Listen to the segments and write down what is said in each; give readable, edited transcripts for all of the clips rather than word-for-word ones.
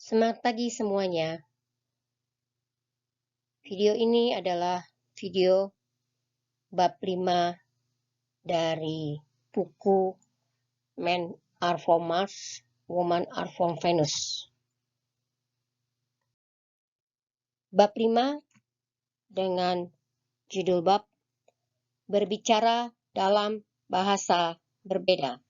Semangat pagi semuanya. Video ini adalah video bab 5 dari buku Men Are From Mars, Women Are From Venus. Bab 5 dengan judul bab berbicara dalam bahasa berbeda.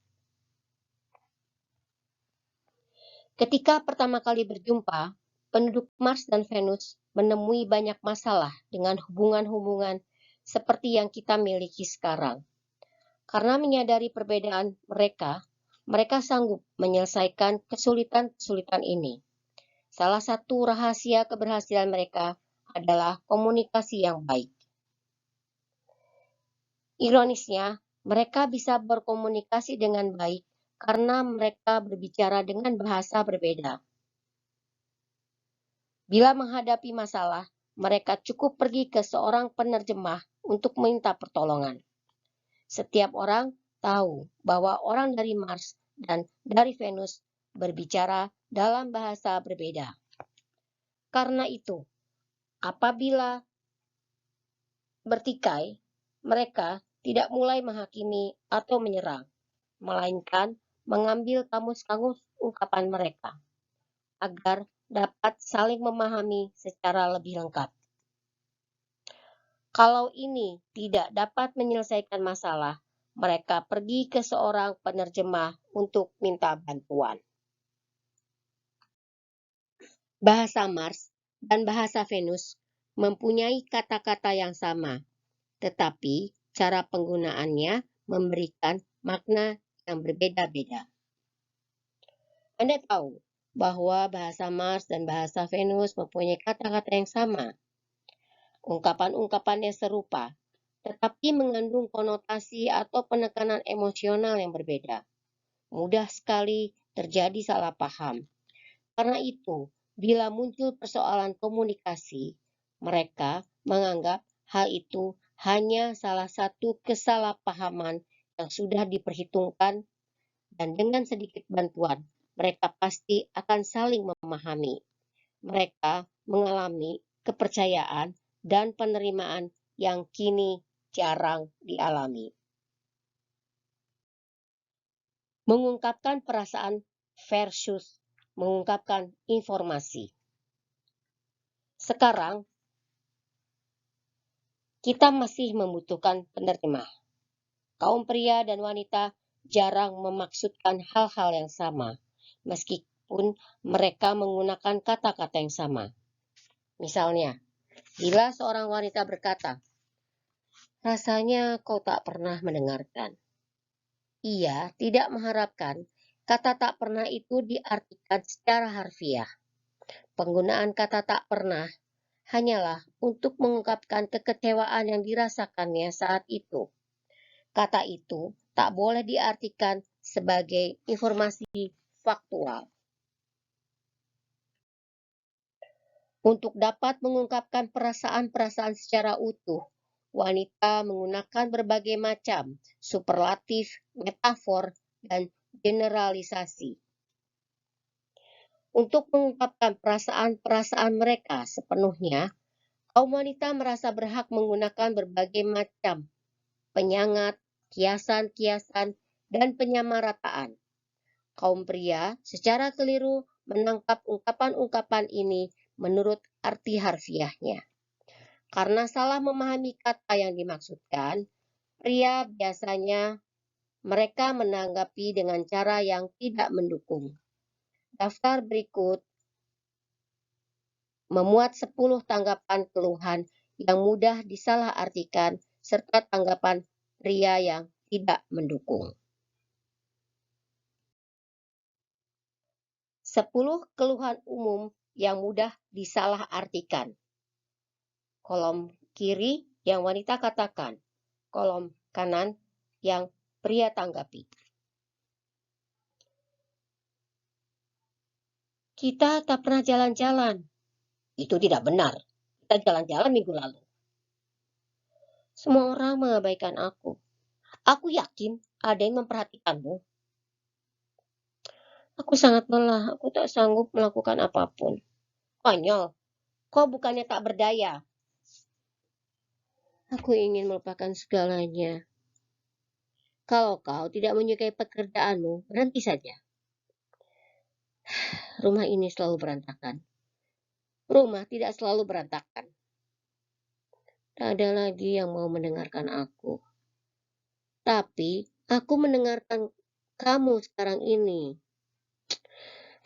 Ketika pertama kali berjumpa, penduduk Mars dan Venus menemui banyak masalah dengan hubungan-hubungan seperti yang kita miliki sekarang. Karena menyadari perbedaan mereka sanggup menyelesaikan kesulitan-kesulitan ini. Salah satu rahasia keberhasilan mereka adalah komunikasi yang baik. Ironisnya, mereka bisa berkomunikasi dengan baik karena mereka berbicara dengan bahasa berbeda. Bila menghadapi masalah, mereka cukup pergi ke seorang penerjemah untuk meminta pertolongan. Setiap orang tahu bahwa orang dari Mars dan dari Venus berbicara dalam bahasa berbeda. Karena itu, apabila bertikai, mereka tidak mulai menghakimi atau menyerang, melainkan mengambil kamus-kamus ungkapan mereka agar dapat saling memahami secara lebih lengkap. Kalau ini tidak dapat menyelesaikan masalah, mereka pergi ke seorang penerjemah untuk minta bantuan. Bahasa Mars dan bahasa Venus mempunyai kata-kata yang sama, tetapi cara penggunaannya memberikan makna yang berbeda-beda. Anda tahu bahwa bahasa Mars dan bahasa Venus mempunyai kata-kata yang sama. Ungkapan-ungkapannya serupa, tetapi mengandung konotasi atau penekanan emosional yang berbeda. Mudah sekali terjadi salah paham. Karena itu, bila muncul persoalan komunikasi, mereka menganggap hal itu hanya salah satu kesalahpahaman yang sudah diperhitungkan, dan dengan sedikit bantuan, mereka pasti akan saling memahami. Mereka mengalami kepercayaan dan penerimaan yang kini jarang dialami. Mengungkapkan perasaan versus mengungkapkan informasi. Sekarang, kita masih membutuhkan penerjemah. Kaum pria dan wanita jarang memaksudkan hal-hal yang sama, meskipun mereka menggunakan kata-kata yang sama. Misalnya, bila seorang wanita berkata, "Rasanya kau tak pernah mendengarkan." Ia tidak mengharapkan kata tak pernah itu diartikan secara harfiah. Penggunaan kata tak pernah hanyalah untuk mengungkapkan kekecewaan yang dirasakannya saat itu. Kata itu tak boleh diartikan sebagai informasi faktual. Untuk dapat mengungkapkan perasaan-perasaan secara utuh, wanita menggunakan berbagai macam superlatif, metafor, dan generalisasi. Untuk mengungkapkan perasaan-perasaan mereka sepenuhnya, kaum wanita merasa berhak menggunakan berbagai macam penyangat, kiasan-kiasan, dan penyamarataan. Kaum pria secara keliru menangkap ungkapan-ungkapan ini menurut arti harfiahnya. Karena salah memahami kata yang dimaksudkan, pria biasanya mereka menanggapi dengan cara yang tidak mendukung. Daftar berikut memuat 10 tanggapan keluhan yang mudah disalahartikan serta tanggapan pria yang tidak mendukung. 10 keluhan umum yang mudah disalahartikan. Kolom kiri yang wanita katakan, kolom kanan yang pria tanggapi. Kita tak pernah jalan-jalan. Itu tidak benar. Kita jalan-jalan minggu lalu. Semua orang mengabaikan aku. Aku yakin ada yang memperhatikanmu. Aku sangat lelah, aku tak sanggup melakukan apapun. Konyol, kau bukannya tak berdaya. Aku ingin melupakan segalanya. Kalau kau tidak menyukai pekerjaanmu, berhenti saja. Rumah ini selalu berantakan. Rumah tidak selalu berantakan. Tak ada lagi yang mau mendengarkan aku. Tapi aku mendengarkan kamu sekarang ini.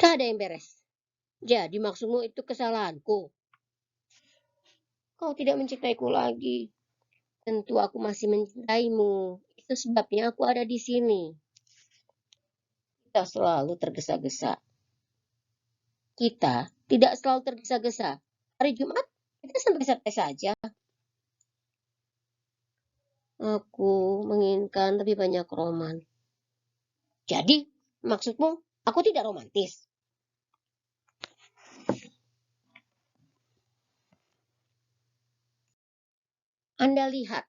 Tak ada yang beres. Jadi maksudmu itu kesalahanku. Kau tidak mencintaiku lagi. Tentu aku masih mencintaimu. Itu sebabnya aku ada di sini. Kita selalu tergesa-gesa. Kita tidak selalu tergesa-gesa. Hari Jumat kita santai-santai saja. Aku menginginkan lebih banyak roman. Jadi, maksudmu aku tidak romantis? Anda lihat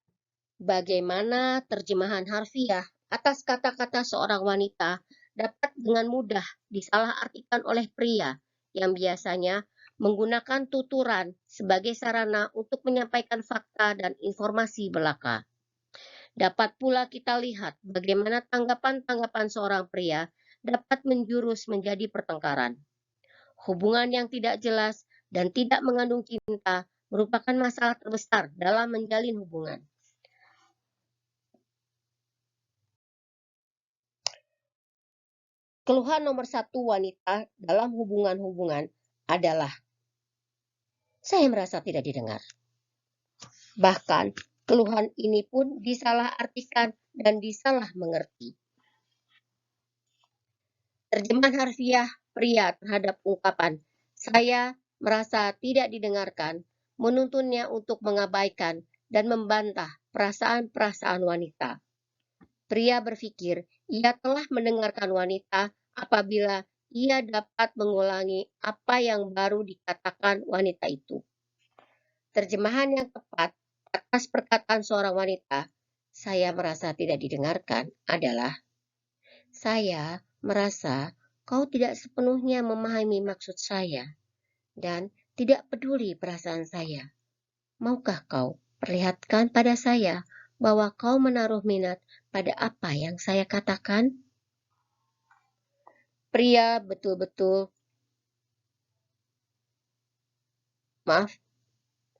bagaimana terjemahan harfiah atas kata-kata seorang wanita dapat dengan mudah disalahartikan oleh pria yang biasanya menggunakan tuturan sebagai sarana untuk menyampaikan fakta dan informasi belaka. Dapat pula kita lihat bagaimana tanggapan-tanggapan seorang pria dapat menjurus menjadi pertengkaran. Hubungan yang tidak jelas dan tidak mengandung cinta merupakan masalah terbesar dalam menjalin hubungan. Keluhan nomor satu wanita dalam hubungan-hubungan adalah saya merasa tidak didengar. Bahkan keluhan ini pun disalahartikan dan disalah mengerti. Terjemahan harfiah pria terhadap ungkapan saya merasa tidak didengarkan menuntunnya untuk mengabaikan dan membantah perasaan-perasaan wanita. Pria berpikir ia telah mendengarkan wanita apabila ia dapat mengulangi apa yang baru dikatakan wanita itu. Terjemahan yang tepat atas perkataan seorang wanita, saya merasa tidak didengarkan, adalah saya merasa kau tidak sepenuhnya memahami maksud saya dan tidak peduli perasaan saya. Maukah kau perlihatkan pada saya bahwa kau menaruh minat pada apa yang saya katakan? Pria betul-betul, maaf,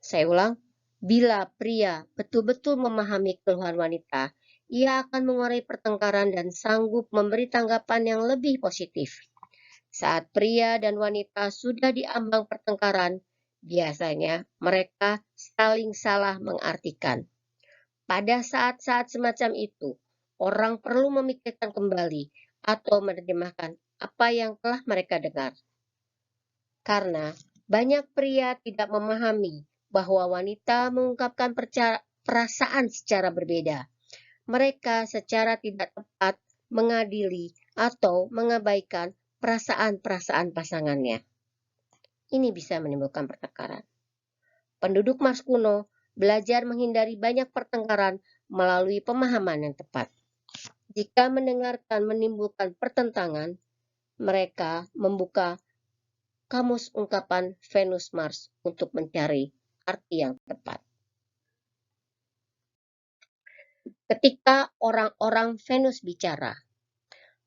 saya ulang, bila pria betul-betul memahami keluhan wanita, ia akan mengurangi pertengkaran dan sanggup memberi tanggapan yang lebih positif. Saat pria dan wanita sudah di ambang pertengkaran, biasanya mereka saling salah mengartikan. Pada saat-saat semacam itu, orang perlu memikirkan kembali atau menerjemahkan apa yang telah mereka dengar. Karena banyak pria tidak memahami bahwa wanita mengungkapkan perasaan secara berbeda. Mereka secara tidak tepat mengadili atau mengabaikan perasaan-perasaan pasangannya. Ini bisa menimbulkan pertengkaran. Penduduk Mars kuno belajar menghindari banyak pertengkaran melalui pemahaman yang tepat. Jika mendengarkan menimbulkan pertentangan, mereka membuka kamus ungkapan Venus Mars untuk mencari arti yang tepat. Ketika orang-orang Venus bicara,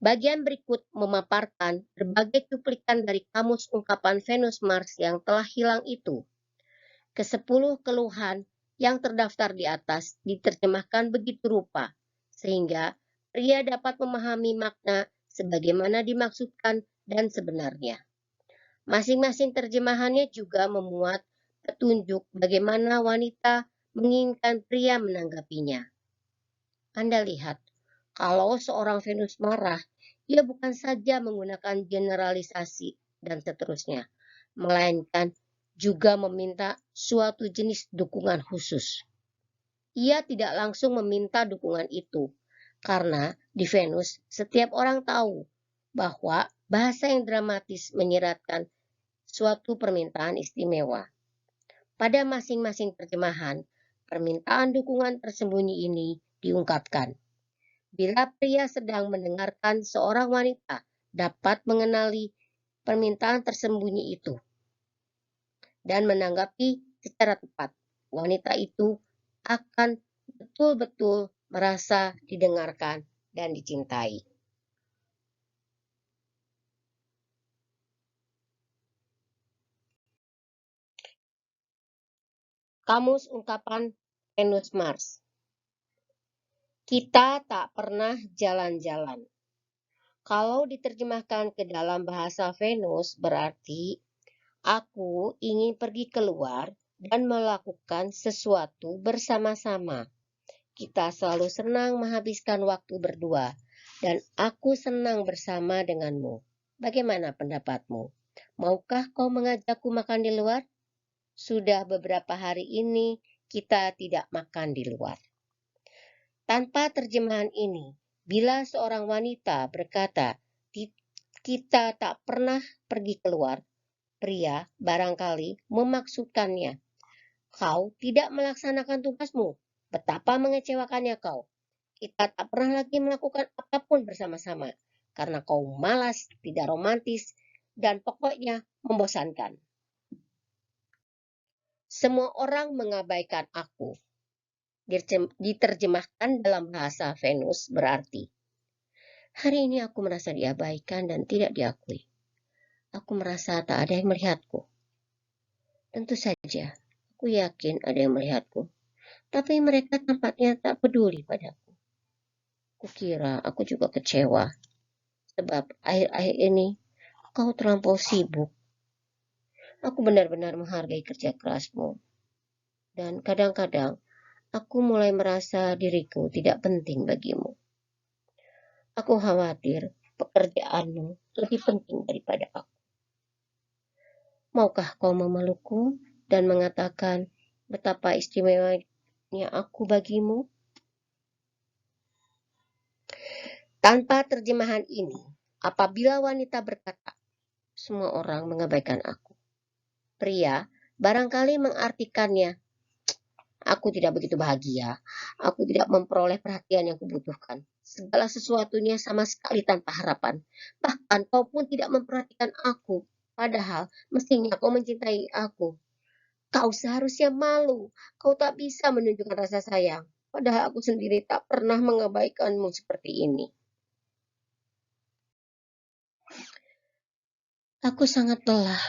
bagian berikut memaparkan berbagai cuplikan dari kamus ungkapan Venus Mars yang telah hilang itu. Ke-10 keluhan yang terdaftar di atas diterjemahkan begitu rupa, sehingga pria dapat memahami makna sebagaimana dimaksudkan dan sebenarnya. Masing-masing terjemahannya juga memuat petunjuk bagaimana wanita menginginkan pria menanggapinya. Anda lihat, kalau seorang Venus marah, ia bukan saja menggunakan generalisasi dan seterusnya, melainkan juga meminta suatu jenis dukungan khusus. Ia tidak langsung meminta dukungan itu, karena di Venus setiap orang tahu bahwa bahasa yang dramatis menyiratkan suatu permintaan istimewa. Pada masing-masing terjemahan, permintaan dukungan tersembunyi ini diungkapkan. Bila pria sedang mendengarkan seorang wanita dapat mengenali permintaan tersembunyi itu dan menanggapi secara tepat. Wanita itu akan betul-betul merasa didengarkan dan dicintai. Kamus ungkapan Venus Mars. Kita tak pernah jalan-jalan. Kalau diterjemahkan ke dalam bahasa Venus berarti aku ingin pergi keluar dan melakukan sesuatu bersama-sama. Kita selalu senang menghabiskan waktu berdua dan aku senang bersama denganmu. Bagaimana pendapatmu? Maukah kau mengajakku makan di luar? Sudah beberapa hari ini kita tidak makan di luar. Tanpa terjemahan ini, bila seorang wanita berkata, kita tak pernah pergi keluar, pria barangkali memaksudkannya, kau tidak melaksanakan tugasmu. Betapa mengecewakannya kau. Kita tak pernah lagi melakukan apapun bersama-sama, karena kau malas, tidak romantis, dan pokoknya membosankan. Semua orang mengabaikan aku. Diterjemahkan dalam bahasa Venus berarti, hari ini aku merasa diabaikan dan tidak diakui. Aku merasa tak ada yang melihatku. Tentu saja, aku yakin ada yang melihatku. Tapi mereka tampaknya tak peduli padaku. Kukira aku juga kecewa. Sebab akhir-akhir ini kau terlampau sibuk. Aku benar-benar menghargai kerja kerasmu. Dan kadang-kadang aku mulai merasa diriku tidak penting bagimu. Aku khawatir pekerjaanmu lebih penting daripada aku. Maukah kau memelukku dan mengatakan betapa istimewanya aku bagimu? Tanpa terjemahan ini, apabila wanita berkata, semua orang mengabaikan aku. Pria barangkali mengartikannya, aku tidak begitu bahagia, aku tidak memperoleh perhatian yang kubutuhkan. Segala sesuatunya sama sekali tanpa harapan. Bahkan kau pun tidak memperhatikan aku. Padahal mestinya kau mencintai aku. Kau seharusnya malu. Kau tak bisa menunjukkan rasa sayang. Padahal aku sendiri tak pernah mengabaikanmu seperti ini. Aku sangat lelah.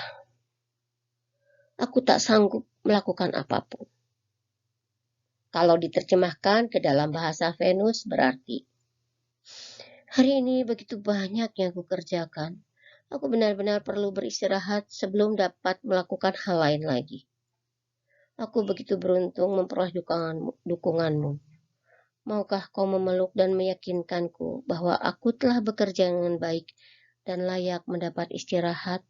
Aku tak sanggup melakukan apapun. Kalau diterjemahkan ke dalam bahasa Venus berarti, hari ini begitu banyak yang kukerjakan. Aku benar-benar perlu beristirahat sebelum dapat melakukan hal lain lagi. Aku begitu beruntung memperoleh dukunganmu. Maukah kau memeluk dan meyakinkanku bahwa aku telah bekerja dengan baik dan layak mendapat istirahat?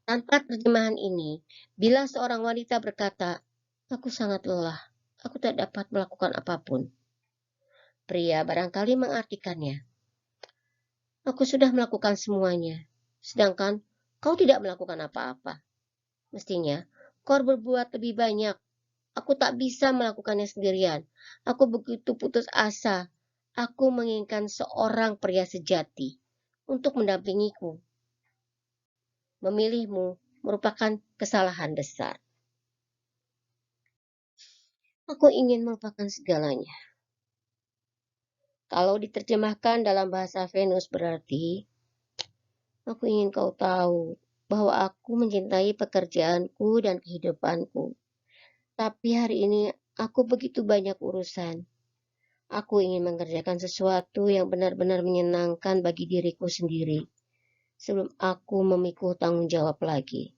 Tanpa terjemahan ini, bila seorang wanita berkata, aku sangat lelah, aku tak dapat melakukan apapun. Pria barangkali mengartikannya, aku sudah melakukan semuanya, sedangkan kau tidak melakukan apa-apa. Mestinya, kau berbuat lebih banyak. Aku tak bisa melakukannya sendirian. Aku begitu putus asa. Aku menginginkan seorang pria sejati untuk mendampingiku. Memilihmu merupakan kesalahan besar. Aku ingin melupakan segalanya. Kalau diterjemahkan dalam bahasa Venus berarti, aku ingin kau tahu bahwa aku mencintai pekerjaanku dan kehidupanku. Tapi hari ini aku begitu banyak urusan. Aku ingin mengerjakan sesuatu yang benar-benar menyenangkan bagi diriku sendiri sebelum aku memikul tanggung jawab lagi.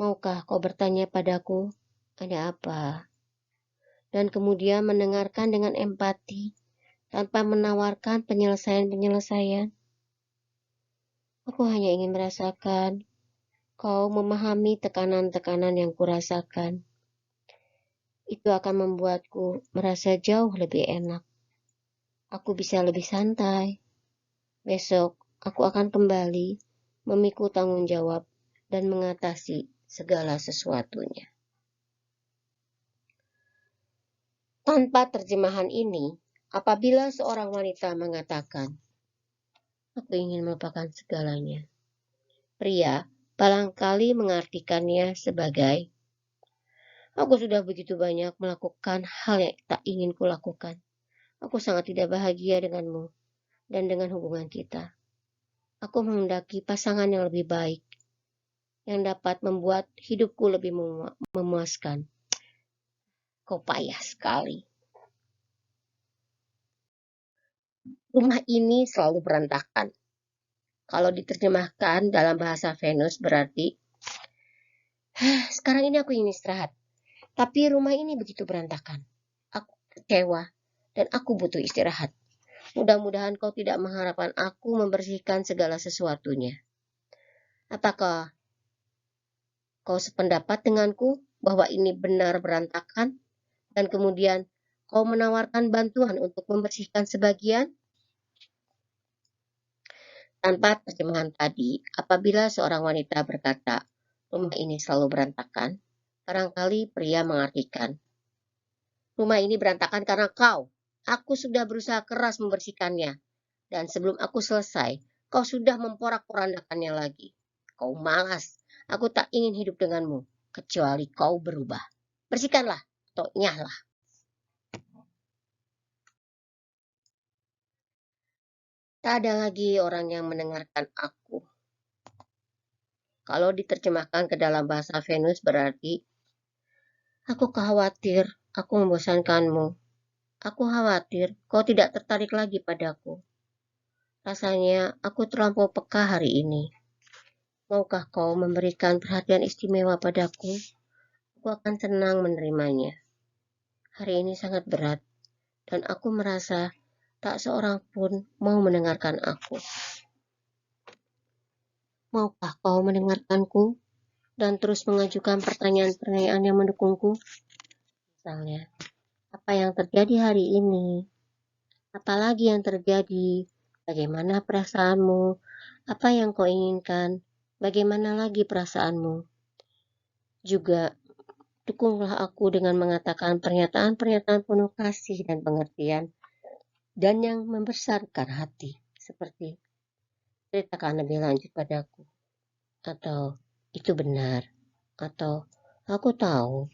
Maukah kau bertanya padaku, ada apa? Dan kemudian mendengarkan dengan empati tanpa menawarkan penyelesaian-penyelesaian. Aku hanya ingin merasakan kau memahami tekanan-tekanan yang kurasakan. Itu akan membuatku merasa jauh lebih enak. Aku bisa lebih santai. Besok aku akan kembali memikul tanggung jawab dan mengatasi segala sesuatunya. Tanpa terjemahan ini, apabila seorang wanita mengatakan, Aku ingin melupakan segalanya. Pria barangkali mengartikannya sebagai, aku sudah begitu banyak melakukan hal yang tak ingin kulakukan. Aku sangat tidak bahagia denganmu dan dengan hubungan kita. Aku menghendaki pasangan yang lebih baik, yang dapat membuat hidupku lebih memuaskan. Kau payah sekali. Rumah ini selalu berantakan. Kalau diterjemahkan dalam bahasa Venus berarti, sekarang ini aku ingin istirahat. Tapi rumah ini begitu berantakan. Aku kecewa dan aku butuh istirahat. Mudah-mudahan kau tidak mengharapkan aku membersihkan segala sesuatunya. Apakah kau sependapat denganku bahwa ini benar berantakan dan kemudian kau menawarkan bantuan untuk membersihkan sebagian? Tanpa terjemahan tadi, apabila seorang wanita berkata, rumah ini selalu berantakan, barangkali pria mengartikan, rumah ini berantakan karena kau. Aku sudah berusaha keras membersihkannya. Dan sebelum aku selesai, kau sudah memporak-porandakannya lagi. Kau malas. Aku tak ingin hidup denganmu, kecuali kau berubah. Bersihkanlah, atau nyahlah. Tak ada lagi orang yang mendengarkan aku. Kalau diterjemahkan ke dalam bahasa Venus berarti, aku khawatir aku membosankanmu. Aku khawatir kau tidak tertarik lagi padaku. Rasanya aku terlampau peka hari ini. Maukah kau memberikan perhatian istimewa padaku? Aku akan senang menerimanya. Hari ini sangat berat, dan aku merasa tak seorang pun mau mendengarkan aku. Maukah kau mendengarkanku dan terus mengajukan pertanyaan-pertanyaan yang mendukungku? Misalnya, apa yang terjadi hari ini? Apalagi yang terjadi? Bagaimana perasaanmu? Apa yang kau inginkan? Bagaimana lagi perasaanmu? Juga dukunglah aku dengan mengatakan pernyataan-pernyataan penuh kasih dan pengertian dan yang membesarkan hati, seperti ceritakan lebih lanjut padaku, atau itu benar, atau aku tahu,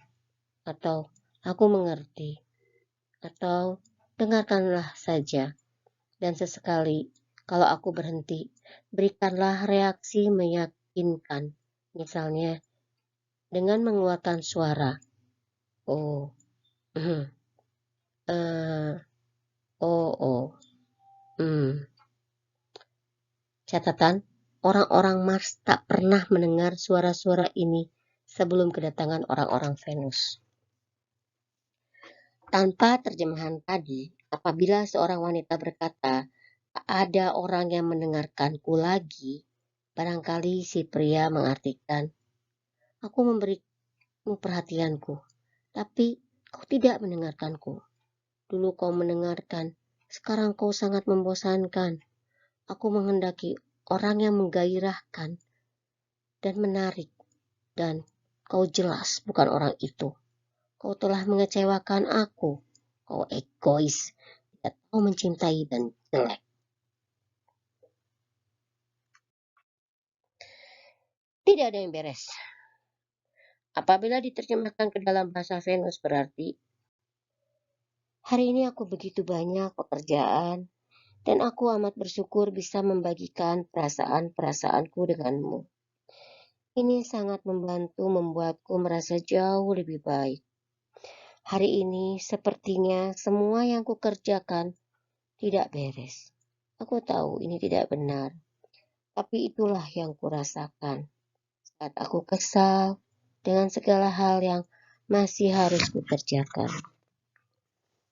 atau aku mengerti, atau dengarkanlah saja. Dan sesekali, kalau aku berhenti, berikanlah reaksi meyakinkan, misalnya dengan mengeluarkan suara, oh, oh, Catatan, orang-orang Mars tak pernah mendengar suara-suara ini sebelum kedatangan orang-orang Venus. Tanpa terjemahan tadi, apabila seorang wanita berkata, tak ada orang yang mendengarkanku lagi, barangkali si pria mengartikan, aku memberimu perhatianku, tapi kau tidak mendengarkanku. Dulu kau mendengarkan, sekarang kau sangat membosankan. Aku menghendaki orang yang menggairahkan dan menarik, dan kau jelas bukan orang itu. Kau telah mengecewakan aku. Kau egois, tidak tahu mencintai dan jelek. Tidak ada yang beres. Apabila diterjemahkan ke dalam bahasa Venus berarti, hari ini aku begitu banyak pekerjaan, dan aku amat bersyukur bisa membagikan perasaan-perasaanku denganmu. Ini sangat membantu membuatku merasa jauh lebih baik. Hari ini sepertinya semua yang kukerjakan tidak beres. Aku tahu ini tidak benar, tapi itulah yang kurasakan saat aku kesal dengan segala hal yang masih harus kukerjakan.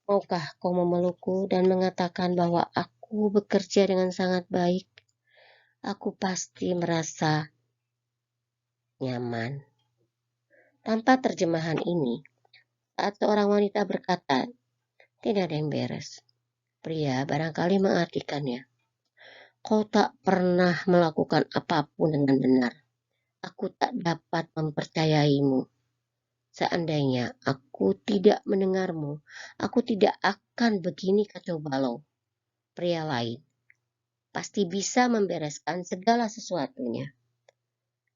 Maukah kau memelukku dan mengatakan bahwa aku bekerja dengan sangat baik? Aku pasti merasa nyaman. Tanpa terjemahan ini, saat seorang wanita berkata, tidak ada yang beres. Pria barangkali mengartikannya, kau tak pernah melakukan apapun dengan benar. Aku tak dapat mempercayaimu. Seandainya aku tidak mendengarmu, aku tidak akan begini kacau balau. Pria lain, pasti bisa membereskan segala sesuatunya.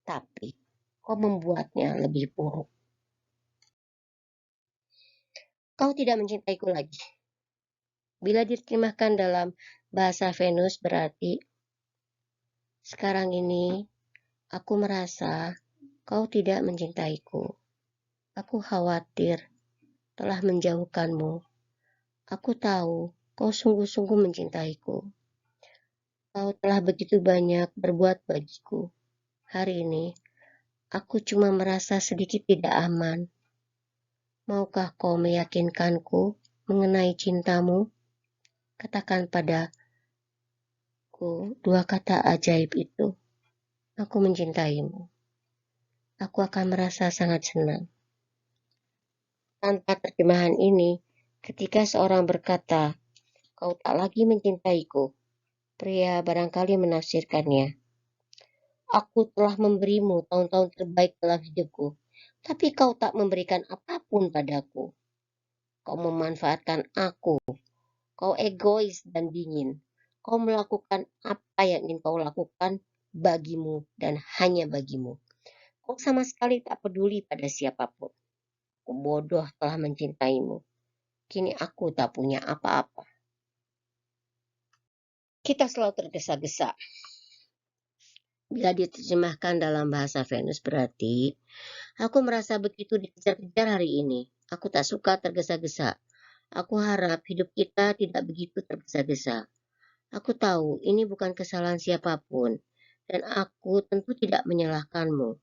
Tapi kau membuatnya lebih buruk. Kau tidak mencintaiku lagi. Bila diterjemahkan dalam bahasa Venus berarti, sekarang ini aku merasa kau tidak mencintaiku. Aku khawatir telah menjauhkanmu. Aku tahu kau sungguh-sungguh mencintaiku. Kau telah begitu banyak berbuat bagiku. Hari ini, aku cuma merasa sedikit tidak aman. Maukah kau meyakinkanku mengenai cintamu? Katakan padaku dua kata ajaib itu. Aku mencintaimu. Aku akan merasa sangat senang. Tanpa terjemahan ini, ketika seorang berkata, kau tak lagi mencintaiku, pria barangkali menafsirkannya, aku telah memberimu tahun-tahun terbaik dalam hidupku, tapi kau tak memberikan apapun padaku. Kau memanfaatkan aku. Kau egois dan dingin. Kau melakukan apa yang ingin kau lakukan bagimu dan hanya bagimu. Kau sama sekali tak peduli pada siapapun. Aku bodoh telah mencintaimu. Kini aku tak punya apa-apa. Kita selalu tergesa-gesa. Bila diterjemahkan dalam bahasa Venus berarti, aku merasa begitu dikejar-kejar hari ini. Aku tak suka tergesa-gesa. Aku harap hidup kita tidak begitu tergesa-gesa. Aku tahu ini bukan kesalahan siapapun, dan aku tentu tidak menyalahkanmu.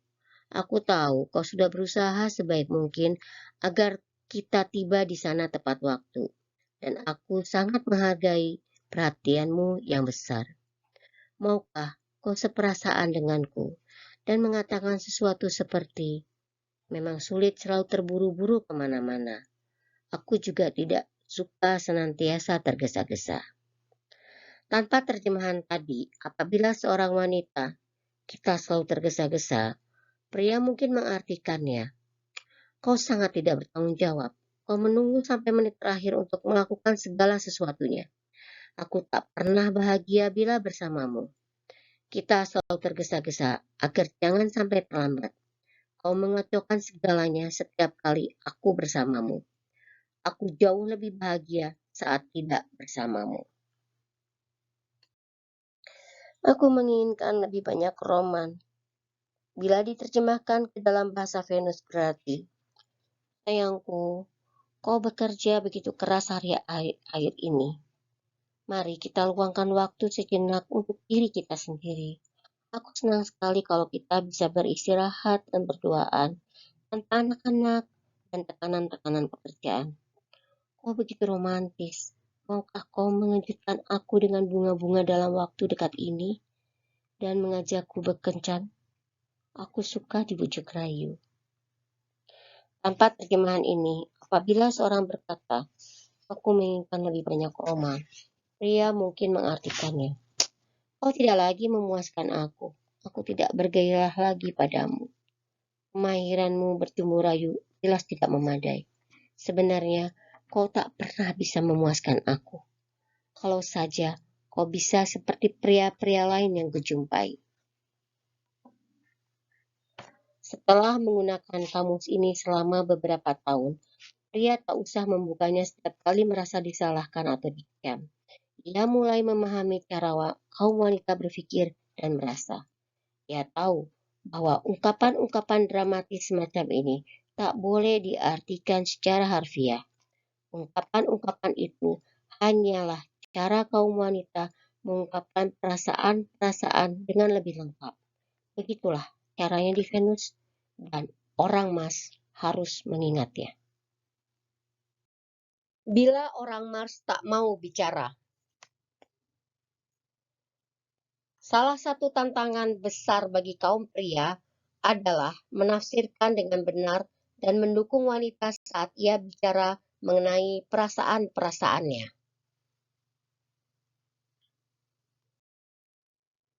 Aku tahu kau sudah berusaha sebaik mungkin agar kita tiba di sana tepat waktu, dan aku sangat menghargai perhatianmu yang besar. Maukah kau seperasaan denganku dan mengatakan sesuatu seperti, memang sulit selalu terburu-buru kemana-mana. Aku juga tidak suka senantiasa tergesa-gesa. Tanpa terjemahan tadi, apabila seorang wanita, kita selalu tergesa-gesa, pria mungkin mengartikannya. Kau sangat tidak bertanggung jawab. Kau menunggu sampai menit terakhir untuk melakukan segala sesuatunya. Aku tak pernah bahagia bila bersamamu. Kita selalu tergesa-gesa agar jangan sampai terlambat. Kau mengacaukan segalanya setiap kali aku bersamamu. Aku jauh lebih bahagia saat tidak bersamamu. Aku menginginkan lebih banyak roman. Bila diterjemahkan ke dalam bahasa Venus berarti, sayangku, kau bekerja begitu keras hari ini. Mari kita luangkan waktu sejenak untuk diri kita sendiri. Aku senang sekali kalau kita bisa beristirahat dan berduaan tanpa anak-anak dan tekanan-tekanan pekerjaan. Kau begitu romantis. Maukah kau mengejutkan aku dengan bunga-bunga dalam waktu dekat ini dan mengajakku berkencan? Aku suka dibujuk rayu. Tanpa terjemahan ini, apabila seorang berkata, aku menginginkan lebih banyak roman, pria mungkin mengartikannya, kau tidak lagi memuaskan aku. Aku tidak bergairah lagi padamu. Kemahiranmu bertumbuh rayu jelas tidak memadai. Sebenarnya, kau tak pernah bisa memuaskan aku. Kalau saja kau bisa seperti pria-pria lain yang kujumpai. Setelah menggunakan kamus ini selama beberapa tahun, pria tak usah membukanya setiap kali merasa disalahkan atau dikecam. Ia mulai memahami cara kaum wanita berpikir dan merasa. Ia tahu bahwa ungkapan-ungkapan dramatis semacam ini tak boleh diartikan secara harfiah. Ungkapan-ungkapan itu hanyalah cara kaum wanita mengungkapkan perasaan-perasaan dengan lebih lengkap. Begitulah caranya di Venus, dan orang Mars harus mengingatnya. Bila orang Mars tak mau bicara, salah satu tantangan besar bagi kaum pria adalah menafsirkan dengan benar dan mendukung wanita saat ia bicara mengenai perasaan-perasaannya.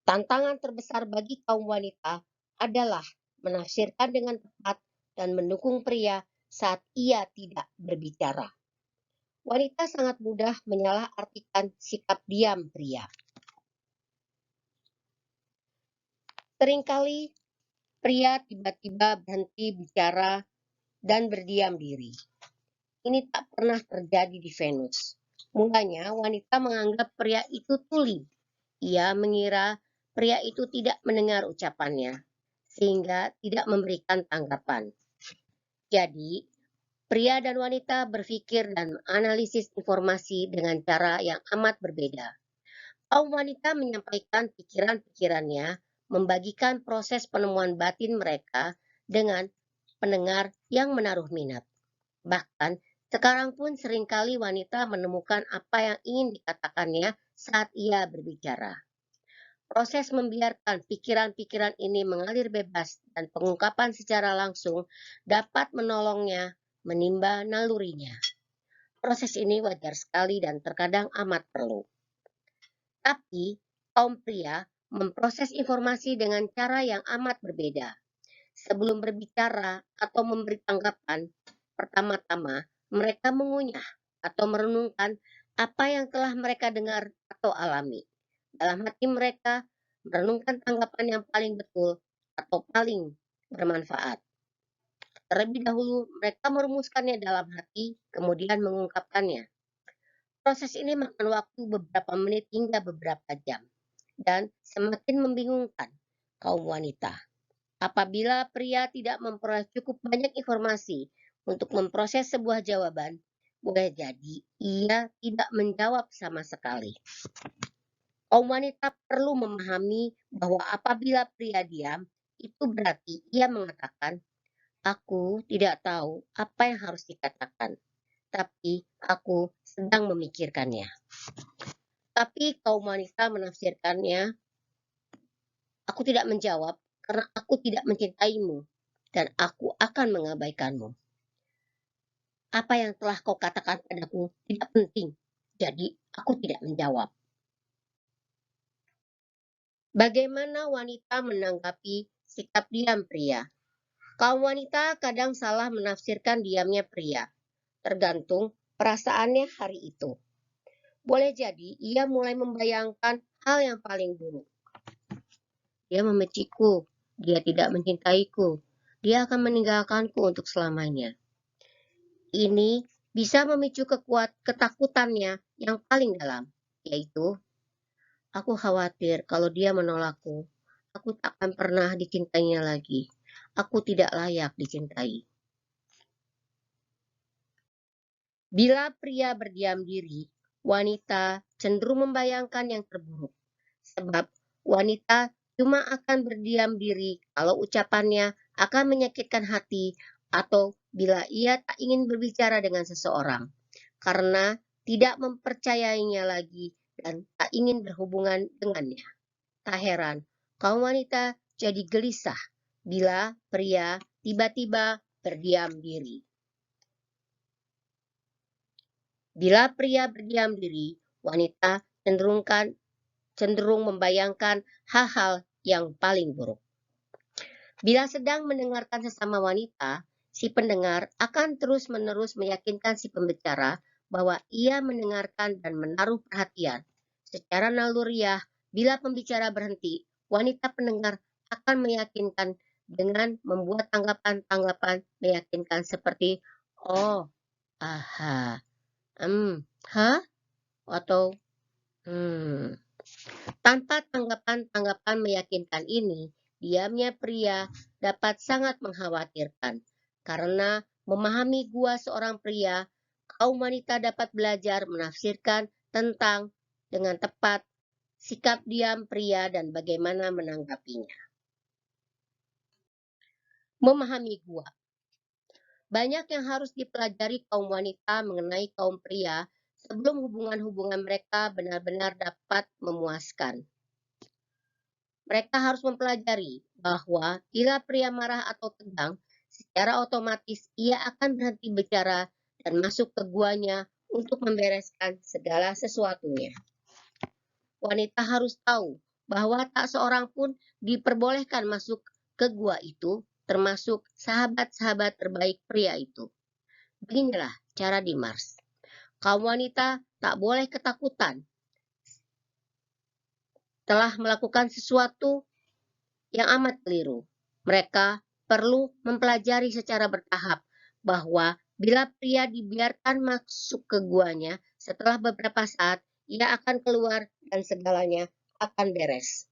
Tantangan terbesar bagi kaum wanita adalah menafsirkan dengan tepat dan mendukung pria saat ia tidak berbicara. Wanita sangat mudah menyalahartikan sikap diam pria. Seringkali pria tiba-tiba berhenti bicara dan berdiam diri. Ini tak pernah terjadi di Venus. Mulanya wanita menganggap pria itu tuli. Ia mengira pria itu tidak mendengar ucapannya, sehingga tidak memberikan tanggapan. Jadi, pria dan wanita berpikir dan analisis informasi dengan cara yang amat berbeda. Kaum wanita menyampaikan pikiran-pikirannya, membagikan proses penemuan batin mereka dengan pendengar yang menaruh minat. Bahkan, sekarang pun seringkali wanita menemukan apa yang ingin dikatakannya saat ia berbicara. Proses membiarkan pikiran-pikiran ini mengalir bebas dan pengungkapan secara langsung dapat menolongnya menimba nalurinya. Proses ini wajar sekali dan terkadang amat perlu. Tapi, kaum pria memproses informasi dengan cara yang amat berbeda. Sebelum berbicara atau memberi tanggapan, pertama-tama mereka mengunyah atau merenungkan apa yang telah mereka dengar atau alami. Dalam hati mereka, merenungkan tanggapan yang paling betul atau paling bermanfaat. Terlebih dahulu, mereka merumuskannya dalam hati, kemudian mengungkapkannya. Proses ini makan waktu beberapa menit hingga beberapa jam, dan semakin membingungkan kaum wanita. Apabila pria tidak memperoleh cukup banyak informasi untuk memproses sebuah jawaban, boleh jadi ia tidak menjawab sama sekali. Kaum wanita perlu memahami bahwa apabila pria diam, itu berarti ia mengatakan, "Aku tidak tahu apa yang harus dikatakan, tapi aku sedang memikirkannya." Tapi kaum wanita menafsirkannya, "Aku tidak menjawab karena aku tidak mencintaimu dan aku akan mengabaikanmu. Apa yang telah kau katakan padaku tidak penting, jadi aku tidak menjawab." Bagaimana wanita menanggapi sikap diam pria? Kaum wanita kadang salah menafsirkan diamnya pria, tergantung perasaannya hari itu. Boleh jadi ia mulai membayangkan hal yang paling buruk. Dia membenciku, dia tidak mencintaiku, dia akan meninggalkanku untuk selamanya. Ini bisa memicu ketakutannya yang paling dalam, yaitu, "Aku khawatir kalau dia menolakku, aku tak akan pernah dicintainya lagi. Aku tidak layak dicintai." Bila pria berdiam diri, wanita cenderung membayangkan yang terburuk. Sebab wanita cuma akan berdiam diri kalau ucapannya akan menyakitkan hati atau bila ia tak ingin berbicara dengan seseorang karena tidak mempercayainya lagi dan tak ingin berhubungan dengannya. Tak heran, kaum wanita jadi gelisah bila pria tiba-tiba berdiam diri. Bila pria berdiam diri, wanita cenderung membayangkan hal-hal yang paling buruk. Bila sedang mendengarkan sesama wanita, si pendengar akan terus-menerus meyakinkan si pembicara bahwa ia mendengarkan dan menaruh perhatian. Secara naluriah, bila pembicara berhenti, wanita pendengar akan meyakinkan dengan membuat tanggapan-tanggapan meyakinkan seperti, "Oh, aha, hah?" atau Tanpa tanggapan-tanggapan meyakinkan ini, diamnya pria dapat sangat mengkhawatirkan. Karena memahami gua seorang pria, kaum wanita dapat belajar menafsirkan tentang dengan tepat sikap diam pria dan bagaimana menanggapinya. Memahami gua. Banyak yang harus dipelajari kaum wanita mengenai kaum pria sebelum hubungan-hubungan mereka benar-benar dapat memuaskan. Mereka harus mempelajari bahwa bila pria marah atau tegang, secara otomatis ia akan berhenti bicara dan masuk ke guanya untuk membereskan segala sesuatunya. Wanita harus tahu bahwa tak seorang pun diperbolehkan masuk ke gua itu, termasuk sahabat-sahabat terbaik pria itu. Beginilah cara di Mars. Kaum wanita tak boleh ketakutan telah melakukan sesuatu yang amat keliru. Mereka perlu mempelajari secara bertahap bahwa bila pria dibiarkan masuk ke guanya, setelah beberapa saat ia akan keluar dan segalanya akan beres.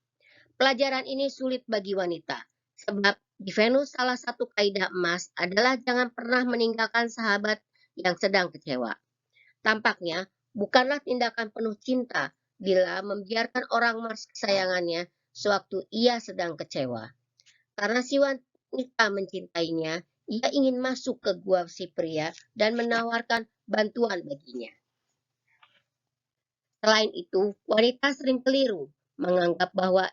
Pelajaran ini sulit bagi wanita, sebab di Venus salah satu kaidah emas adalah jangan pernah meninggalkan sahabat yang sedang kecewa. Tampaknya bukanlah tindakan penuh cinta bila membiarkan orang Mars kesayangannya sewaktu ia sedang kecewa. Karena si wanita mencintainya, ia ingin masuk ke gua si pria dan menawarkan bantuan baginya. Selain itu, wanita sering keliru menganggap bahwa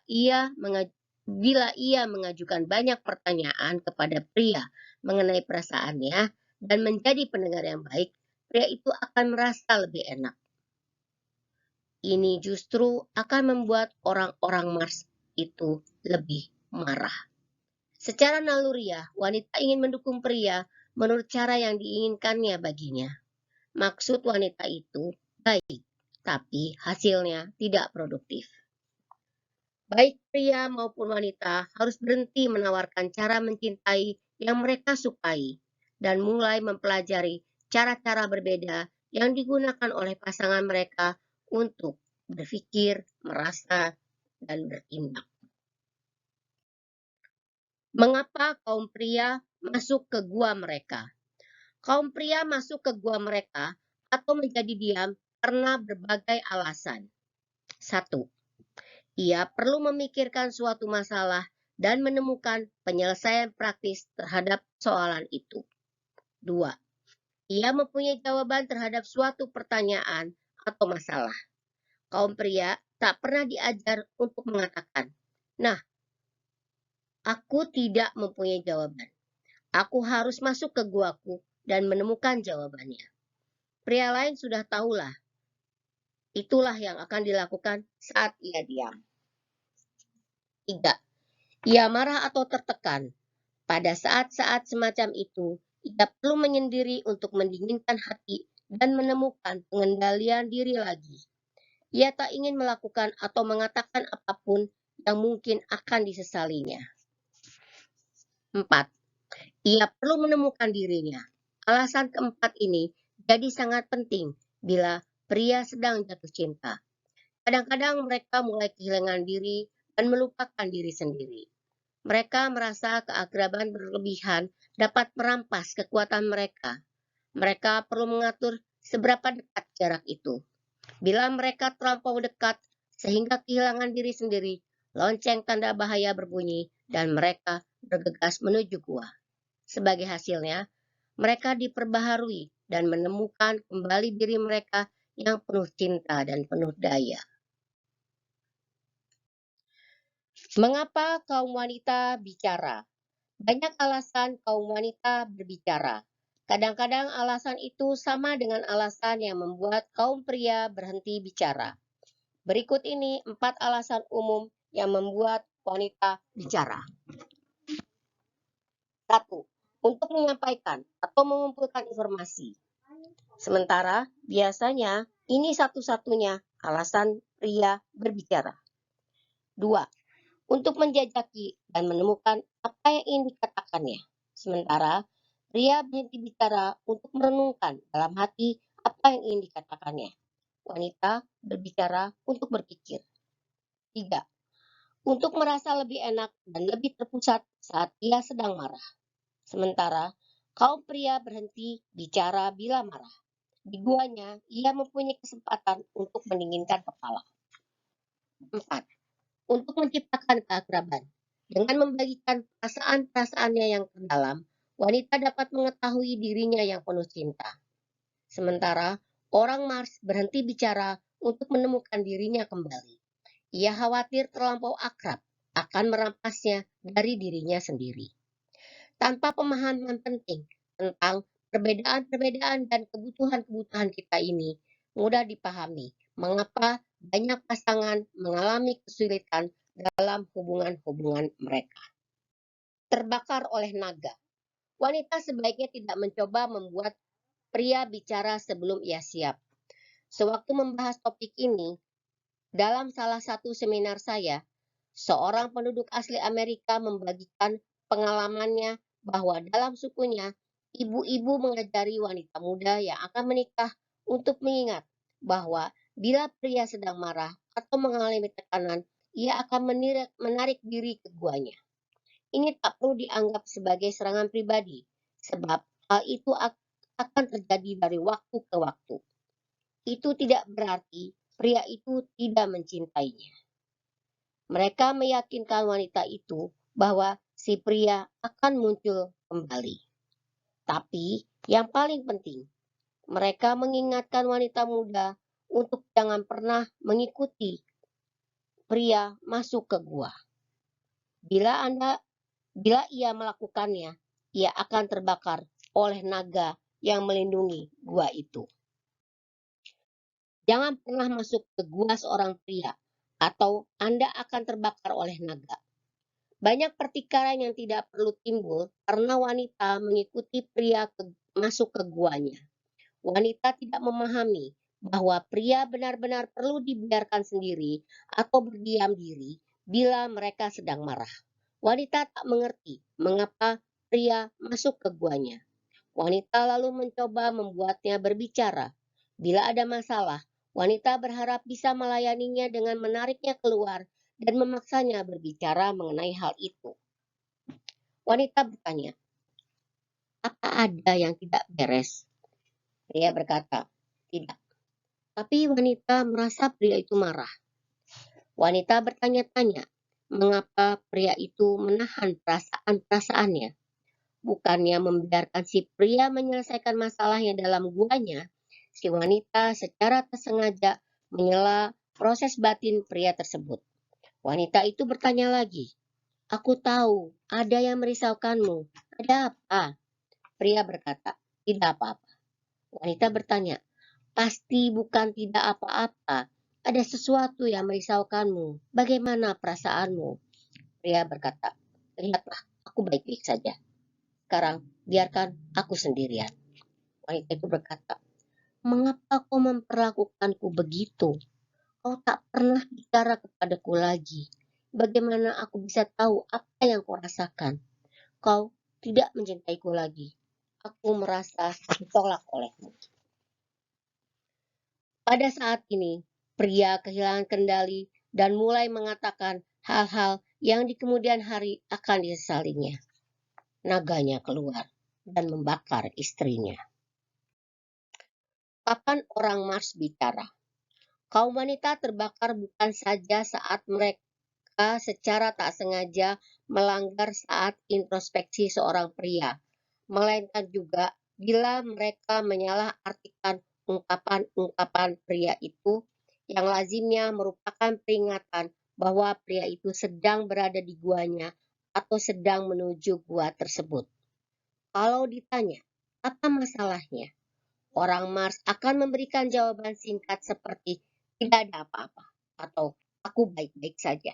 bila ia mengajukan banyak pertanyaan kepada pria mengenai perasaannya dan menjadi pendengar yang baik, pria itu akan merasa lebih enak. Ini justru akan membuat orang-orang Mars itu lebih marah. Secara naluriah, wanita ingin mendukung pria menurut cara yang diinginkannya baginya. Maksud wanita itu baik, tapi hasilnya tidak produktif. Baik pria maupun wanita harus berhenti menawarkan cara mencintai yang mereka sukai dan mulai mempelajari cara-cara berbeda yang digunakan oleh pasangan mereka untuk berpikir, merasa, dan bertindak. Mengapa kaum pria masuk ke gua mereka? Kaum pria masuk ke gua mereka atau menjadi diam karena berbagai alasan. 1. Ia perlu memikirkan suatu masalah dan menemukan penyelesaian praktis terhadap soalan itu. 2. Ia mempunyai jawaban terhadap suatu pertanyaan atau masalah. Kaum pria tak pernah diajar untuk mengatakan, "Nah, aku tidak mempunyai jawaban. Aku harus masuk ke guaku dan menemukan jawabannya." Pria lain sudah tahulah. Itulah yang akan dilakukan saat ia diam. 3. Ia marah atau tertekan. Pada saat-saat semacam itu, ia perlu menyendiri untuk mendinginkan hati dan menemukan pengendalian diri lagi. Ia tak ingin melakukan atau mengatakan apapun yang mungkin akan disesalinya. 4. Ia perlu menemukan dirinya. Alasan keempat ini jadi sangat penting bila pria sedang jatuh cinta. Kadang-kadang mereka mulai kehilangan diri dan melupakan diri sendiri. Mereka merasa keakraban berlebihan dapat merampas kekuatan mereka. Mereka perlu mengatur seberapa dekat jarak itu. Bila mereka terlampau dekat sehingga kehilangan diri sendiri, lonceng tanda bahaya berbunyi dan mereka bergegas menuju gua. Sebagai hasilnya, mereka diperbaharui dan menemukan kembali diri mereka yang penuh cinta dan penuh daya. Mengapa kaum wanita bicara? Banyak alasan kaum wanita berbicara. Kadang-kadang alasan itu sama dengan alasan yang membuat kaum pria berhenti bicara. Berikut ini 4 alasan umum yang membuat wanita bicara. 1. Untuk menyampaikan atau mengumpulkan informasi. Sementara biasanya ini satu-satunya alasan pria berbicara. 2. Untuk menjajaki dan menemukan apa yang ingin dikatakannya. Sementara pria berhenti bicara untuk merenungkan dalam hati apa yang ingin dikatakannya. Wanita berbicara untuk berpikir. 3. Untuk merasa lebih enak dan lebih terpusat saat ia sedang marah. Sementara kaum pria berhenti bicara bila marah. Di guanya, ia mempunyai kesempatan untuk mendinginkan kepala. 4. Untuk menciptakan keakraban. Dengan membagikan perasaan-perasaannya yang terdalam, wanita dapat mengetahui dirinya yang penuh cinta. Sementara orang Mars berhenti bicara untuk menemukan dirinya kembali. Ia khawatir terlampau akrab akan merampasnya dari dirinya sendiri. Tanpa pemahaman penting tentang perbedaan-perbedaan dan kebutuhan-kebutuhan kita ini, mudah dipahami mengapa banyak pasangan mengalami kesulitan dalam hubungan-hubungan mereka. Terbakar oleh naga. Wanita sebaiknya tidak mencoba membuat pria bicara sebelum ia siap. Sewaktu membahas topik ini, dalam salah satu seminar saya, Seorang penduduk asli Amerika membagikan pengalamannya bahwa dalam sukunya, ibu-ibu mengajari wanita muda yang akan menikah untuk mengingat bahwa bila pria sedang marah atau mengalami tekanan, ia akan menarik diri ke guanya. Ini tak perlu dianggap sebagai serangan pribadi, sebab hal itu akan terjadi dari waktu ke waktu. Itu tidak berarti pria itu tidak mencintainya. Mereka meyakinkan wanita itu bahwa si pria akan muncul kembali. Tapi yang paling penting, mereka mengingatkan wanita muda untuk jangan pernah mengikuti pria masuk ke gua. Bila ia melakukannya, ia akan terbakar oleh naga yang melindungi gua itu. Jangan pernah masuk ke gua seorang pria, atau Anda akan terbakar oleh naga. Banyak pertikaian yang tidak perlu timbul karena wanita mengikuti pria masuk ke guanya. Wanita tidak memahami bahwa pria benar-benar perlu dibiarkan sendiri atau berdiam diri bila mereka sedang marah. Wanita tak mengerti mengapa pria masuk ke guanya. Wanita lalu mencoba membuatnya berbicara. Bila ada masalah, wanita berharap bisa melayaninya dengan menariknya keluar dan memaksanya berbicara mengenai hal itu. Wanita bertanya, "Apa ada yang tidak beres?" Pria berkata, "Tidak." Tapi wanita merasa pria itu marah. Wanita bertanya-tanya, mengapa pria itu menahan perasaan-perasaannya. Bukannya membiarkan si pria menyelesaikan masalahnya dalam guanya, si wanita secara tersengaja menyela proses batin pria tersebut. Wanita itu bertanya lagi, "Aku tahu ada yang merisaukanmu. Ada apa?" Pria berkata, "Tidak apa-apa." Wanita bertanya, "Pasti bukan tidak apa-apa. Ada sesuatu yang merisaukanmu. Bagaimana perasaanmu?" Pria berkata, "Lihatlah, aku baik-baik saja. Sekarang biarkan aku sendirian." Wanita itu berkata, "Mengapa kau memperlakukanku begitu? Kau tak pernah bicara kepadaku lagi. Bagaimana aku bisa tahu apa yang kau rasakan? Kau tidak mencintaiku lagi. Aku merasa ditolak olehmu." Pada saat ini, pria kehilangan kendali dan mulai mengatakan hal-hal yang di kemudian hari akan disesalinya. Naganya keluar dan membakar istrinya. Kapan orang Mars bicara? Kaum wanita terbakar bukan saja saat mereka secara tak sengaja melanggar saat introspeksi seorang pria, melainkan juga bila mereka menyalahartikan ungkapan-ungkapan pria itu yang lazimnya merupakan peringatan bahwa pria itu sedang berada di guanya atau sedang menuju gua tersebut. Kalau ditanya, apa masalahnya? Orang Mars akan memberikan jawaban singkat seperti tidak ada apa-apa atau aku baik-baik saja.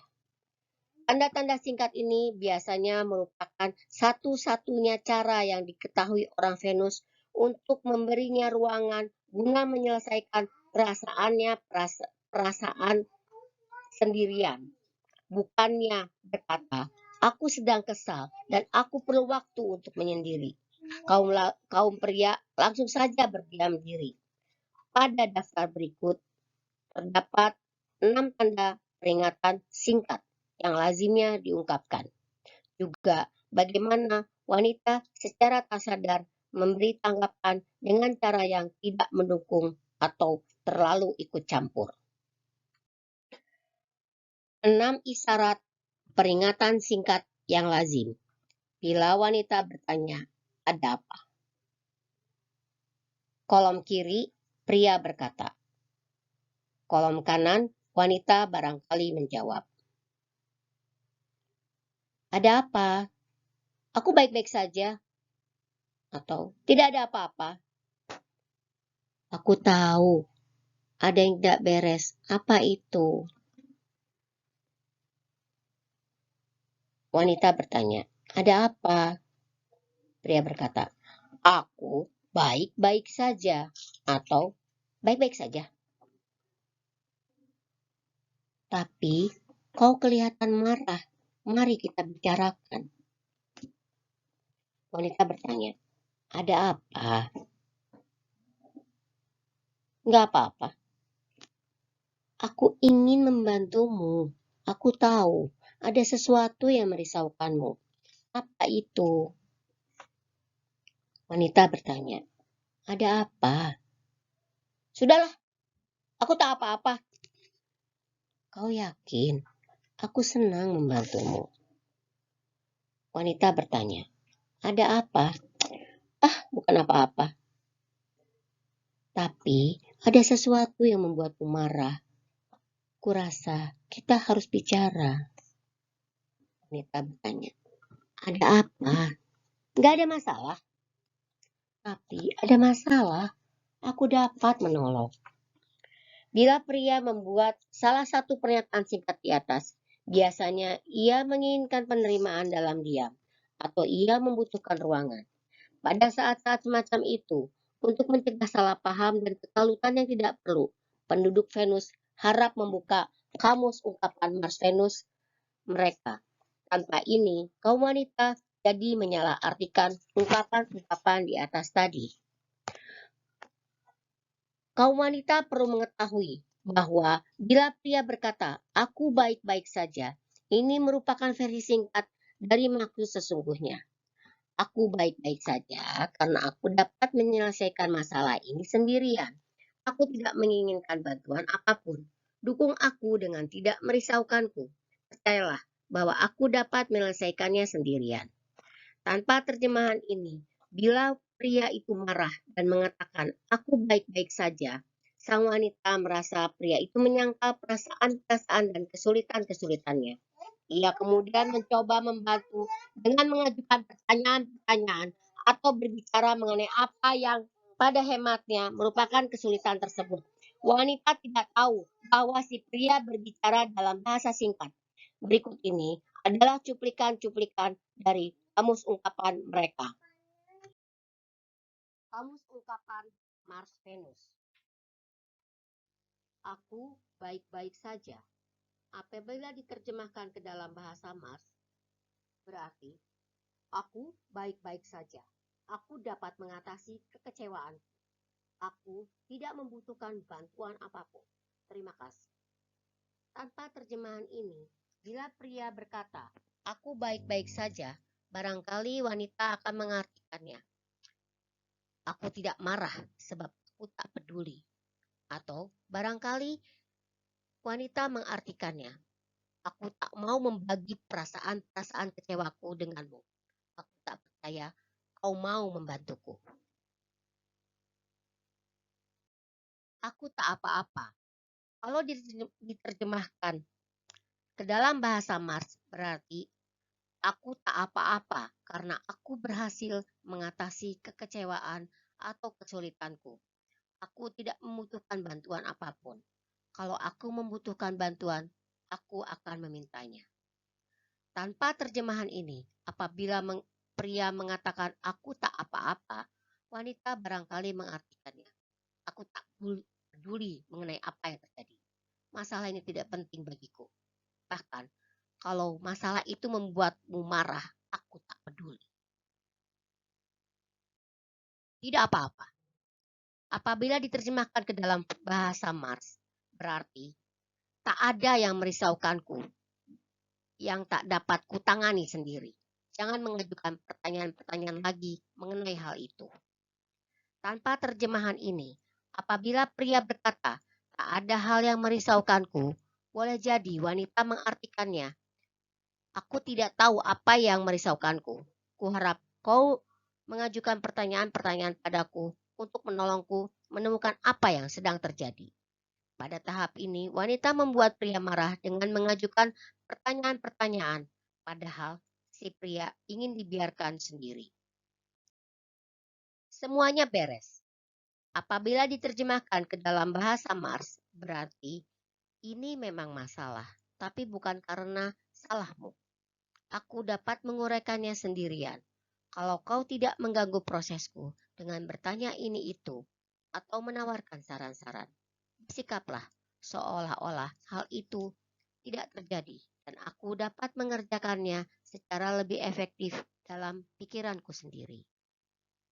Tanda-tanda singkat ini biasanya merupakan satu-satunya cara yang diketahui orang Venus untuk memberinya ruangan guna menyelesaikan perasaan sendirian. Bukannya berkata, "Aku sedang kesal dan aku perlu waktu untuk menyendiri." Kaum pria langsung saja berdiam diri. Pada daftar berikut terdapat 6 tanda peringatan singkat yang lazimnya diungkapkan. Juga bagaimana wanita secara tak sadar memberi tanggapan dengan cara yang tidak mendukung atau terlalu ikut campur. 6 isyarat peringatan singkat yang lazim. Bila wanita bertanya, "Ada apa?" Kolom kiri, pria berkata. Kolom kanan, wanita barangkali menjawab, "Ada apa? Aku baik-baik saja." Atau, "Tidak ada apa-apa." "Aku tahu ada yang tidak beres. Apa itu?" Wanita bertanya, "Ada apa?" Pria berkata, "Aku baik-baik saja." Atau, "Baik-baik saja." Tapi Kau kelihatan marah. Mari kita bicarakan. Wanita bertanya, ada apa? Nggak apa-apa. Aku ingin membantumu. Aku tahu ada sesuatu yang merisaukanmu. Apa itu? Wanita bertanya, ada apa? Sudahlah, aku tak apa-apa. Kau yakin? Aku senang membantumu. Wanita bertanya, ada apa? Bukan apa-apa. Tapi ada sesuatu yang membuatmu marah. Kurasa kita harus bicara. Wanita bertanya, ada apa? Gak ada masalah. Tapi ada masalah. Aku dapat menolong. Bila pria membuat salah satu pernyataan singkat di atas, biasanya ia menginginkan penerimaan dalam diam, atau ia membutuhkan ruangan. Pada saat-saat semacam itu, untuk mencegah salah paham dan kekalutan yang tidak perlu, penduduk Venus harap membuka kamus ungkapan Mars Venus mereka. Tanpa ini, kaum wanita jadi menyalahartikan ungkapan-ungkapan di atas tadi. Kaum wanita perlu mengetahui bahwa bila pria berkata, "Aku baik-baik saja," ini merupakan versi singkat dari maksud sesungguhnya. Aku baik-baik saja karena aku dapat menyelesaikan masalah ini sendirian. Aku tidak menginginkan bantuan apapun. Dukung aku dengan tidak merisaukanku. Percayalah bahwa aku dapat menyelesaikannya sendirian. Tanpa terjemahan ini, bila pria itu marah dan mengatakan, "Aku baik-baik saja," sang wanita merasa pria itu menyangkal perasaan-perasaan dan kesulitan-kesulitannya. Ia kemudian mencoba membantu dengan mengajukan pertanyaan-pertanyaan atau berbicara mengenai apa yang pada hematnya merupakan kesulitan tersebut. Wanita tidak tahu bahwa si pria berbicara dalam bahasa singkat. Berikut ini adalah cuplikan-cuplikan dari kamus ungkapan mereka. Kamus ungkapan Mars Venus. Aku baik-baik saja. Apabila diterjemahkan ke dalam bahasa Mars, berarti aku baik-baik saja. Aku dapat mengatasi kekecewaan. Aku tidak membutuhkan bantuan apapun. Terima kasih. Tanpa terjemahan ini, bila pria berkata, "Aku baik-baik saja," barangkali wanita akan mengartikannya, "Aku tidak marah sebab aku tak peduli." Atau barangkali wanita mengartikannya, "Aku tak mau membagi perasaan-perasaan kecewaku denganmu. Aku tak percaya kau mau membantuku." Aku tak apa-apa. Kalau diterjemahkan ke dalam bahasa Mars, berarti aku tak apa-apa karena aku berhasil mengatasi kekecewaan atau kesulitanku. Aku tidak membutuhkan bantuan apapun. Kalau aku membutuhkan bantuan, aku akan memintanya. Tanpa terjemahan ini, apabila pria mengatakan aku tak apa-apa, wanita barangkali mengartikannya, "Aku tak peduli mengenai apa yang terjadi. Masalah ini tidak penting bagiku. Bahkan, kalau masalah itu membuatmu marah, aku tak peduli." Tidak apa-apa. Apabila diterjemahkan ke dalam bahasa Mars, berarti tak ada yang merisaukanku yang tak dapat kutangani sendiri. Jangan mengajukan pertanyaan-pertanyaan lagi mengenai hal itu. Tanpa terjemahan ini, apabila pria berkata, "Tak ada hal yang merisaukanku," boleh jadi wanita mengartikannya, "Aku tidak tahu apa yang merisaukanku. Kuharap kau mengajukan pertanyaan-pertanyaan padaku untuk menolongku menemukan apa yang sedang terjadi." Pada tahap ini, wanita membuat pria marah dengan mengajukan pertanyaan-pertanyaan, padahal si pria ingin dibiarkan sendiri. Semuanya beres. Apabila diterjemahkan ke dalam bahasa Mars, berarti ini memang masalah, tapi bukan karena salahmu. Aku dapat menguraikannya sendirian. Kalau kau tidak mengganggu prosesku dengan bertanya ini itu atau menawarkan saran-saran, bersikaplah seolah-olah hal itu tidak terjadi. dan aku dapat mengerjakannya secara lebih efektif dalam pikiranku sendiri.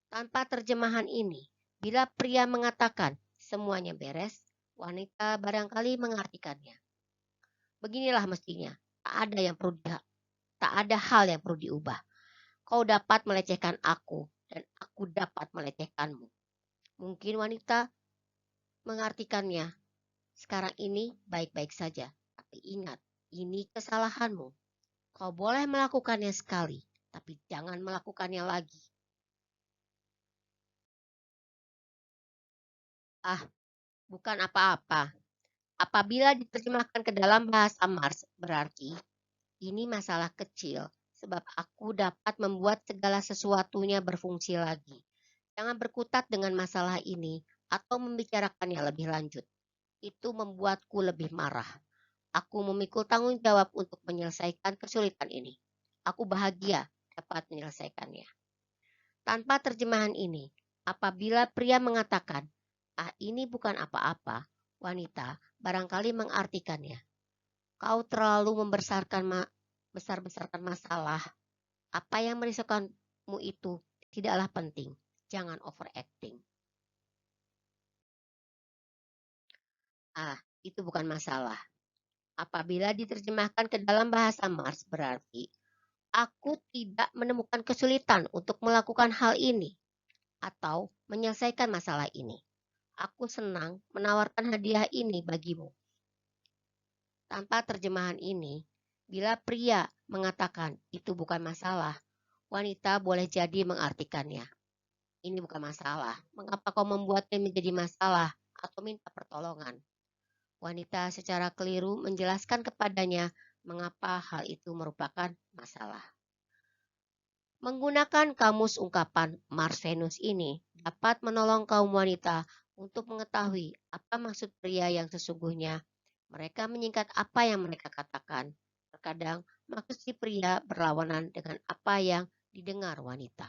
Tanpa terjemahan ini, bila pria mengatakan semuanya beres, wanita barangkali mengartikannya. Beginilah mestinya, tak ada hal yang perlu diubah. Kau dapat melecehkan aku dan aku dapat melecehkanmu. Mungkin wanita mengartikannya, sekarang ini baik-baik saja, tapi ingat, ini kesalahanmu. Kau boleh melakukannya sekali, tapi jangan melakukannya lagi. Ah, bukan apa-apa. Apabila diterjemahkan ke dalam bahasa Mars, berarti ini masalah kecil, sebab aku dapat membuat segala sesuatunya berfungsi lagi. Jangan berkutat dengan masalah ini atau membicarakannya lebih lanjut. Itu membuatku lebih marah. Aku memikul tanggung jawab untuk menyelesaikan kesulitan ini. Aku bahagia dapat menyelesaikannya. Tanpa terjemahan ini, apabila pria mengatakan, "Ah, ini bukan apa-apa," wanita barangkali mengartikannya, "Kau terlalu besar-besarkan masalah. Apa yang merisaukanmu itu tidaklah penting. Jangan overacting." Ah, itu bukan masalah. Apabila diterjemahkan ke dalam bahasa Mars, berarti aku tidak menemukan kesulitan untuk melakukan hal ini atau menyelesaikan masalah ini. Aku senang menawarkan hadiah ini bagimu. Tanpa terjemahan ini, bila pria mengatakan itu bukan masalah, wanita boleh jadi mengartikannya. Ini bukan masalah. Mengapa kau membuatnya menjadi masalah atau minta pertolongan? Wanita secara keliru menjelaskan kepadanya mengapa hal itu merupakan masalah. Menggunakan kamus ungkapan Mars Venus ini dapat menolong kaum wanita untuk mengetahui apa maksud pria yang sesungguhnya. Mereka menyingkat apa yang mereka katakan. Terkadang maksud si pria berlawanan dengan apa yang didengar wanita.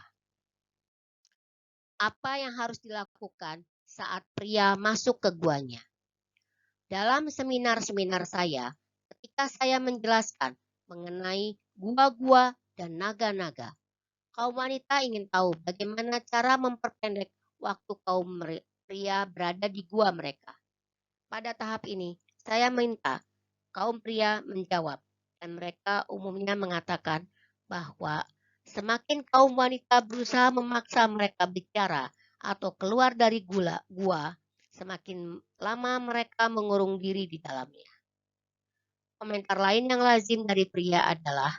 Apa yang harus dilakukan saat pria masuk ke guanya? Dalam seminar-seminar saya, ketika saya menjelaskan mengenai gua-gua dan naga-naga, kaum wanita ingin tahu bagaimana cara memperpendek waktu kaum pria berada di gua mereka. Pada tahap ini, saya minta kaum pria menjawab, dan mereka umumnya mengatakan bahwa semakin kaum wanita berusaha memaksa mereka bicara atau keluar dari gua, semakin lama mereka mengurung diri di dalamnya. Komentar lain yang lazim dari pria adalah,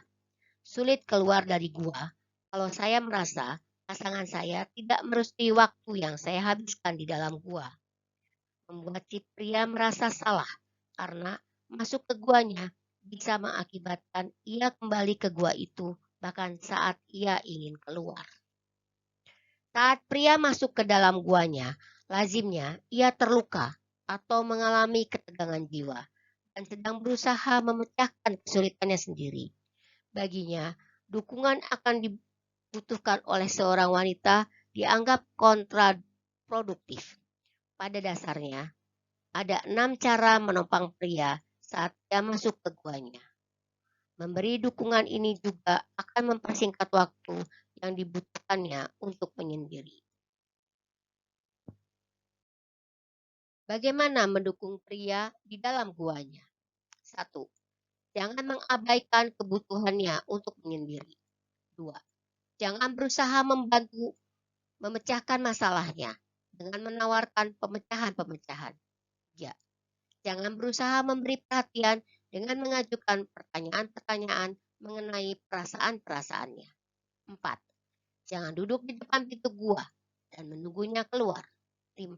sulit keluar dari gua kalau saya merasa pasangan saya tidak merestui waktu yang saya habiskan di dalam gua. Membuat si pria merasa salah karena masuk ke guanya bisa mengakibatkan ia kembali ke gua itu bahkan saat ia ingin keluar. Saat pria masuk ke dalam guanya, lazimnya ia terluka atau mengalami ketegangan jiwa dan sedang berusaha memecahkan kesulitannya sendiri. Baginya, dukungan akan dibutuhkan oleh seorang wanita dianggap kontraproduktif. Pada dasarnya, ada 6 cara menopang pria saat dia masuk ke guanya. Memberi dukungan ini juga akan mempersingkat waktu yang dibutuhkannya untuk menyendiri. Bagaimana mendukung pria di dalam guanya? 1. Jangan mengabaikan kebutuhannya untuk menyendiri. 2. Jangan berusaha membantu memecahkan masalahnya dengan menawarkan pemecahan-pemecahan. 3. Jangan berusaha memberi perhatian dengan mengajukan pertanyaan-pertanyaan mengenai perasaan-perasaannya. 4. Jangan duduk di depan pintu gua dan menunggunya keluar. 5.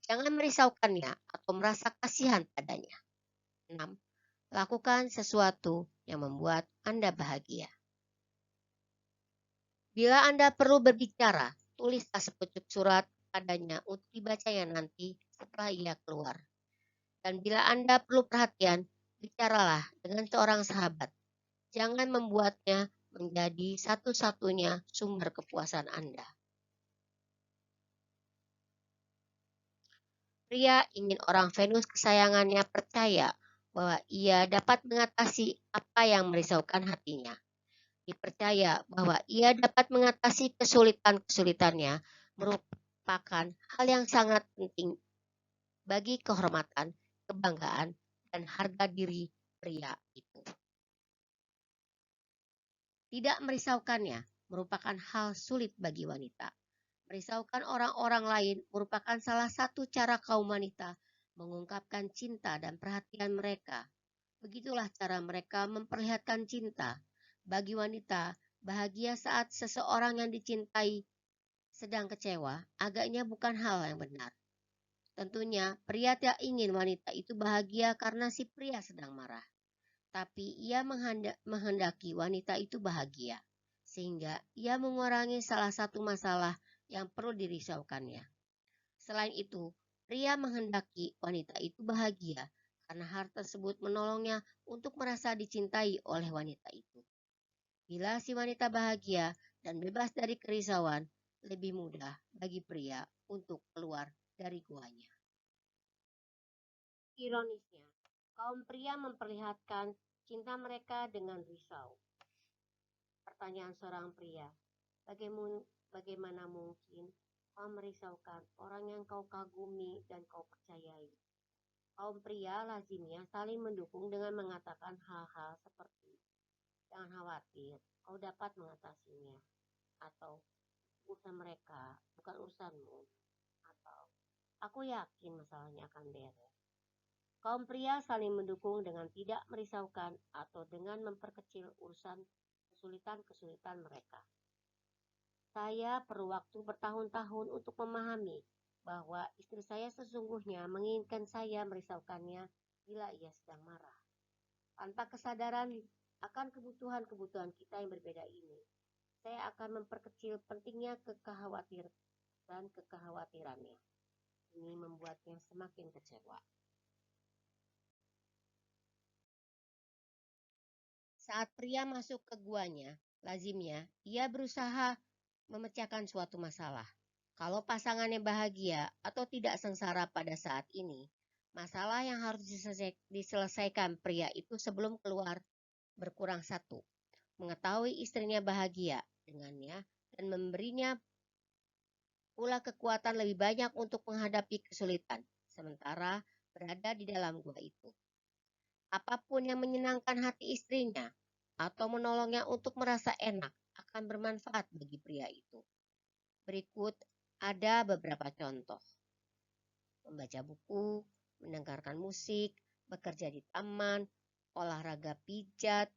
Jangan merisaukannya atau merasa kasihan padanya. 6. Lakukan sesuatu yang membuat Anda bahagia. Bila Anda perlu berbicara, tulislah sepucuk surat padanya untuk dibacanya nanti setelah ia keluar. Dan bila Anda perlu perhatian, bicaralah dengan seorang sahabat. Jangan membuatnya menjadi satu-satunya sumber kepuasan Anda. Pria ingin orang Venus kesayangannya percaya bahwa ia dapat mengatasi apa yang merisaukan hatinya. Dipercaya bahwa ia dapat mengatasi kesulitan-kesulitannya merupakan hal yang sangat penting bagi kehormatan, kebanggaan, dan harga diri pria itu. Tidak merisaukannya merupakan hal sulit bagi wanita. Merisaukan orang-orang lain merupakan salah satu cara kaum wanita mengungkapkan cinta dan perhatian mereka. Begitulah cara mereka memperlihatkan cinta. Bagi wanita, bahagia saat seseorang yang dicintai sedang kecewa agaknya bukan hal yang benar. Tentunya, pria tidak ingin wanita itu bahagia karena si pria sedang marah. Tapi ia menghendaki wanita itu bahagia, sehingga ia mengurangi salah satu masalah yang perlu dirisaukannya. Selain itu, pria menghendaki wanita itu bahagia karena hal tersebut menolongnya untuk merasa dicintai oleh wanita itu. Bila si wanita bahagia dan bebas dari kerisauan, lebih mudah bagi pria untuk keluar dari guanya. Ironisnya, kaum pria memperlihatkan cinta mereka dengan risau. Pertanyaan seorang pria, bagaimana mungkin kau merisaukan orang yang kau kagumi dan kau percayai? Kaum pria lazimnya saling mendukung dengan mengatakan hal-hal seperti, jangan khawatir, kau dapat mengatasinya. Atau, urusan mereka, bukan urusanmu. Atau, aku yakin masalahnya akan beres. Kaum pria saling mendukung dengan tidak merisaukan atau dengan memperkecil urusan kesulitan-kesulitan mereka. Saya perlu waktu bertahun-tahun untuk memahami bahwa istri saya sesungguhnya menginginkan saya merisaukannya bila ia sedang marah. Tanpa kesadaran akan kebutuhan-kebutuhan kita yang berbeda ini, saya akan memperkecil pentingnya kekhawatirannya. Ini membuatnya semakin kecewa. Saat pria masuk ke guanya, lazimnya ia berusaha memecahkan suatu masalah. Kalau pasangannya bahagia atau tidak sengsara pada saat ini, masalah yang harus diselesaikan pria itu sebelum keluar berkurang satu. Mengetahui istrinya bahagia dengannya dan memberinya pula kekuatan lebih banyak untuk menghadapi kesulitan, sementara berada di dalam gua itu. Apapun yang menyenangkan hati istrinya atau menolongnya untuk merasa enak akan bermanfaat bagi pria itu. Berikut ada beberapa contoh. Membaca buku, mendengarkan musik, bekerja di taman, olahraga pijat,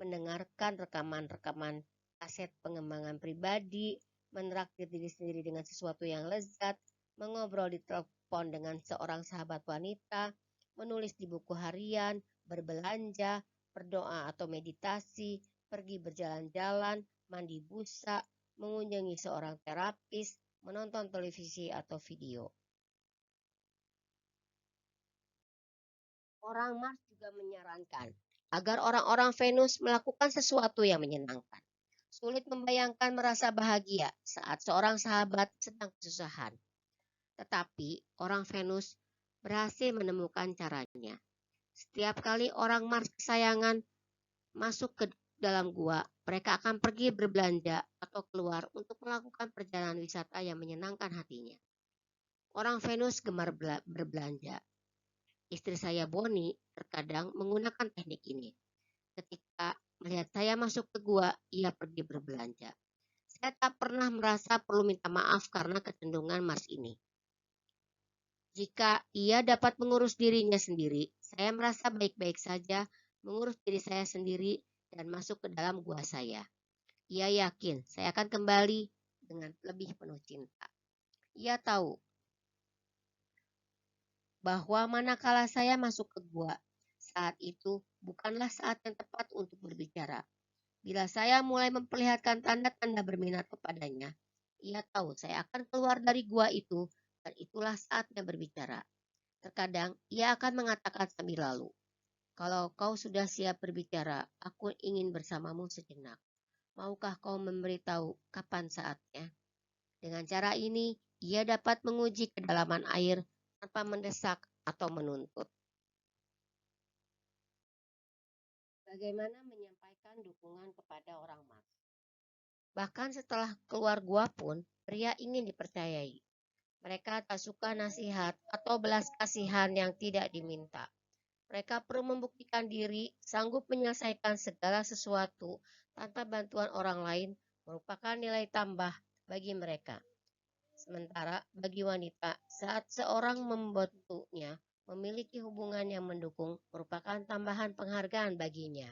mendengarkan rekaman-rekaman kaset pengembangan pribadi, menraktir diri sendiri dengan sesuatu yang lezat, mengobrol di telepon dengan seorang sahabat wanita, menulis di buku harian, berbelanja, berdoa atau meditasi, pergi berjalan-jalan, mandi busa, mengunjungi seorang terapis, menonton televisi atau video. Orang Mars juga menyarankan agar orang-orang Venus melakukan sesuatu yang menyenangkan. Sulit membayangkan merasa bahagia saat seorang sahabat sedang kesusahan. Tetapi orang Venus berhasil menemukan caranya. Setiap kali orang Mars kesayangan masuk ke dalam gua, mereka akan pergi berbelanja atau keluar untuk melakukan perjalanan wisata yang menyenangkan hatinya. Orang Venus gemar berbelanja. Istri saya Bonnie terkadang menggunakan teknik ini. Ketika melihat saya masuk ke gua, ia pergi berbelanja. Saya tak pernah merasa perlu minta maaf karena kecenderungan Mars ini. Jika ia dapat mengurus dirinya sendiri, saya merasa baik-baik saja mengurus diri saya sendiri dan masuk ke dalam gua saya. Ia yakin saya akan kembali dengan lebih penuh cinta. Ia tahu bahwa manakala saya masuk ke gua, saat itu bukanlah saat yang tepat untuk berbicara. Bila saya mulai memperlihatkan tanda-tanda berminat kepadanya, ia tahu saya akan keluar dari gua itu dan itulah saatnya berbicara. Terkadang ia akan mengatakan sambil lalu, kalau kau sudah siap berbicara, aku ingin bersamamu sejenak. Maukah kau memberitahu kapan saatnya? Dengan cara ini, ia dapat menguji kedalaman air tanpa mendesak atau menuntut. Bagaimana menyampaikan dukungan kepada orang Mars. Bahkan setelah keluar gua pun, pria ingin dipercayai. Mereka tak suka nasihat atau belas kasihan yang tidak diminta. Mereka perlu membuktikan diri, sanggup menyelesaikan segala sesuatu tanpa bantuan orang lain merupakan nilai tambah bagi mereka. Sementara bagi wanita, saat seorang membantunya memiliki hubungan yang mendukung merupakan tambahan penghargaan baginya.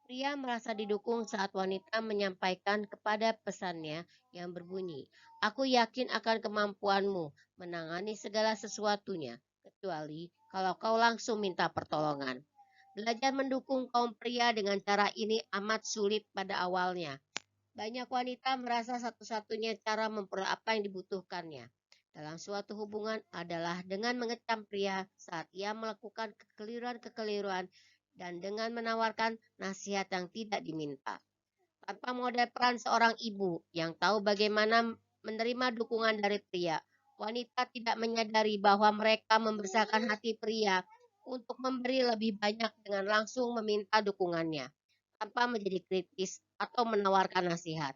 Pria merasa didukung saat wanita menyampaikan kepada pesannya yang berbunyi, "Aku yakin akan kemampuanmu menangani segala sesuatunya, kecuali kalau kau langsung minta pertolongan." Belajar mendukung kaum pria dengan cara ini amat sulit pada awalnya. Banyak wanita merasa satu-satunya cara memperoleh apa yang dibutuhkannya dalam suatu hubungan adalah dengan mengecam pria saat ia melakukan kekeliruan-kekeliruan dan dengan menawarkan nasihat yang tidak diminta. Tanpa model peran seorang ibu yang tahu bagaimana menerima dukungan dari pria, wanita tidak menyadari bahwa mereka membesarkan hati pria untuk memberi lebih banyak dengan langsung meminta dukungannya, tanpa menjadi kritis atau menawarkan nasihat.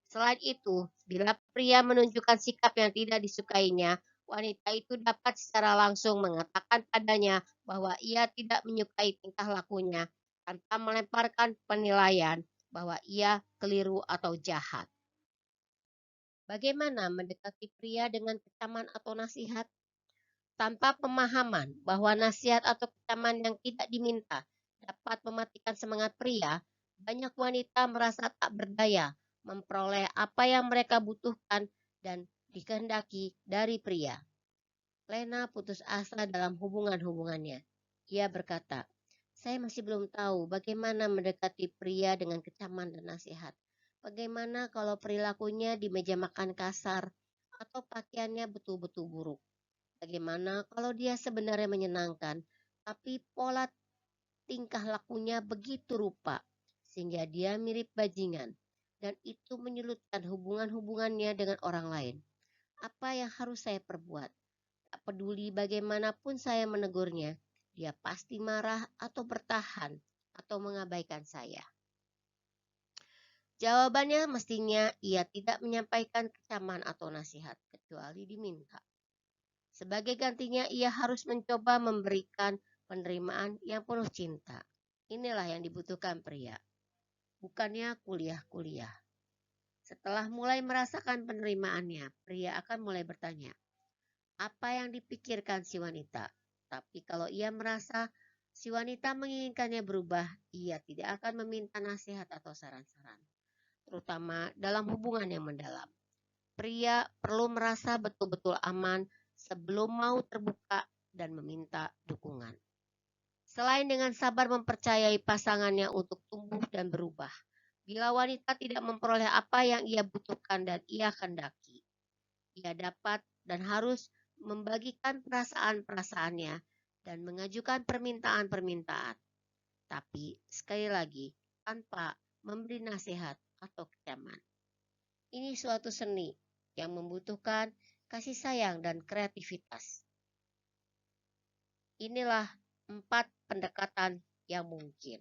Selain itu, bila pria menunjukkan sikap yang tidak disukainya, wanita itu dapat secara langsung mengatakan padanya bahwa ia tidak menyukai tingkah lakunya tanpa melemparkan penilaian bahwa ia keliru atau jahat. Bagaimana mendekati pria dengan kecaman atau nasihat? Tanpa pemahaman bahwa nasihat atau kecaman yang tidak diminta dapat mematikan semangat pria, banyak wanita merasa tak berdaya memperoleh apa yang mereka butuhkan dan dikehendaki dari pria. Lena putus asa dalam hubungan-hubungannya. Ia berkata, "Saya masih belum tahu bagaimana mendekati pria dengan kecaman dan nasihat. Bagaimana kalau perilakunya di meja makan kasar atau pakaiannya betul-betul buruk? Bagaimana kalau dia sebenarnya menyenangkan, tapi pola tingkah lakunya begitu rupa, sehingga dia mirip bajingan, dan itu menyulitkan hubungan-hubungannya dengan orang lain. Apa yang harus saya perbuat? Tak peduli bagaimanapun saya menegurnya, dia pasti marah atau bertahan atau mengabaikan saya." Jawabannya mestinya ia tidak menyampaikan kecaman atau nasihat, kecuali diminta. Sebagai gantinya, ia harus mencoba memberikan penerimaan yang penuh cinta. Inilah yang dibutuhkan pria, bukannya kuliah-kuliah. Setelah mulai merasakan penerimaannya, pria akan mulai bertanya, apa yang dipikirkan si wanita? Tapi kalau ia merasa si wanita menginginkannya berubah, ia tidak akan meminta nasihat atau saran-saran, terutama dalam hubungan yang mendalam. Pria perlu merasa betul-betul aman sebelum mau terbuka dan meminta dukungan. Selain dengan sabar mempercayai pasangannya untuk tumbuh dan berubah, bila wanita tidak memperoleh apa yang ia butuhkan dan ia kehendaki, ia dapat dan harus membagikan perasaan-perasaannya dan mengajukan permintaan-permintaan. Tapi sekali lagi, tanpa memberi nasihat atau kecaman. Ini suatu seni yang membutuhkan kasih sayang dan kreativitas. Inilah 4 pendekatan yang mungkin.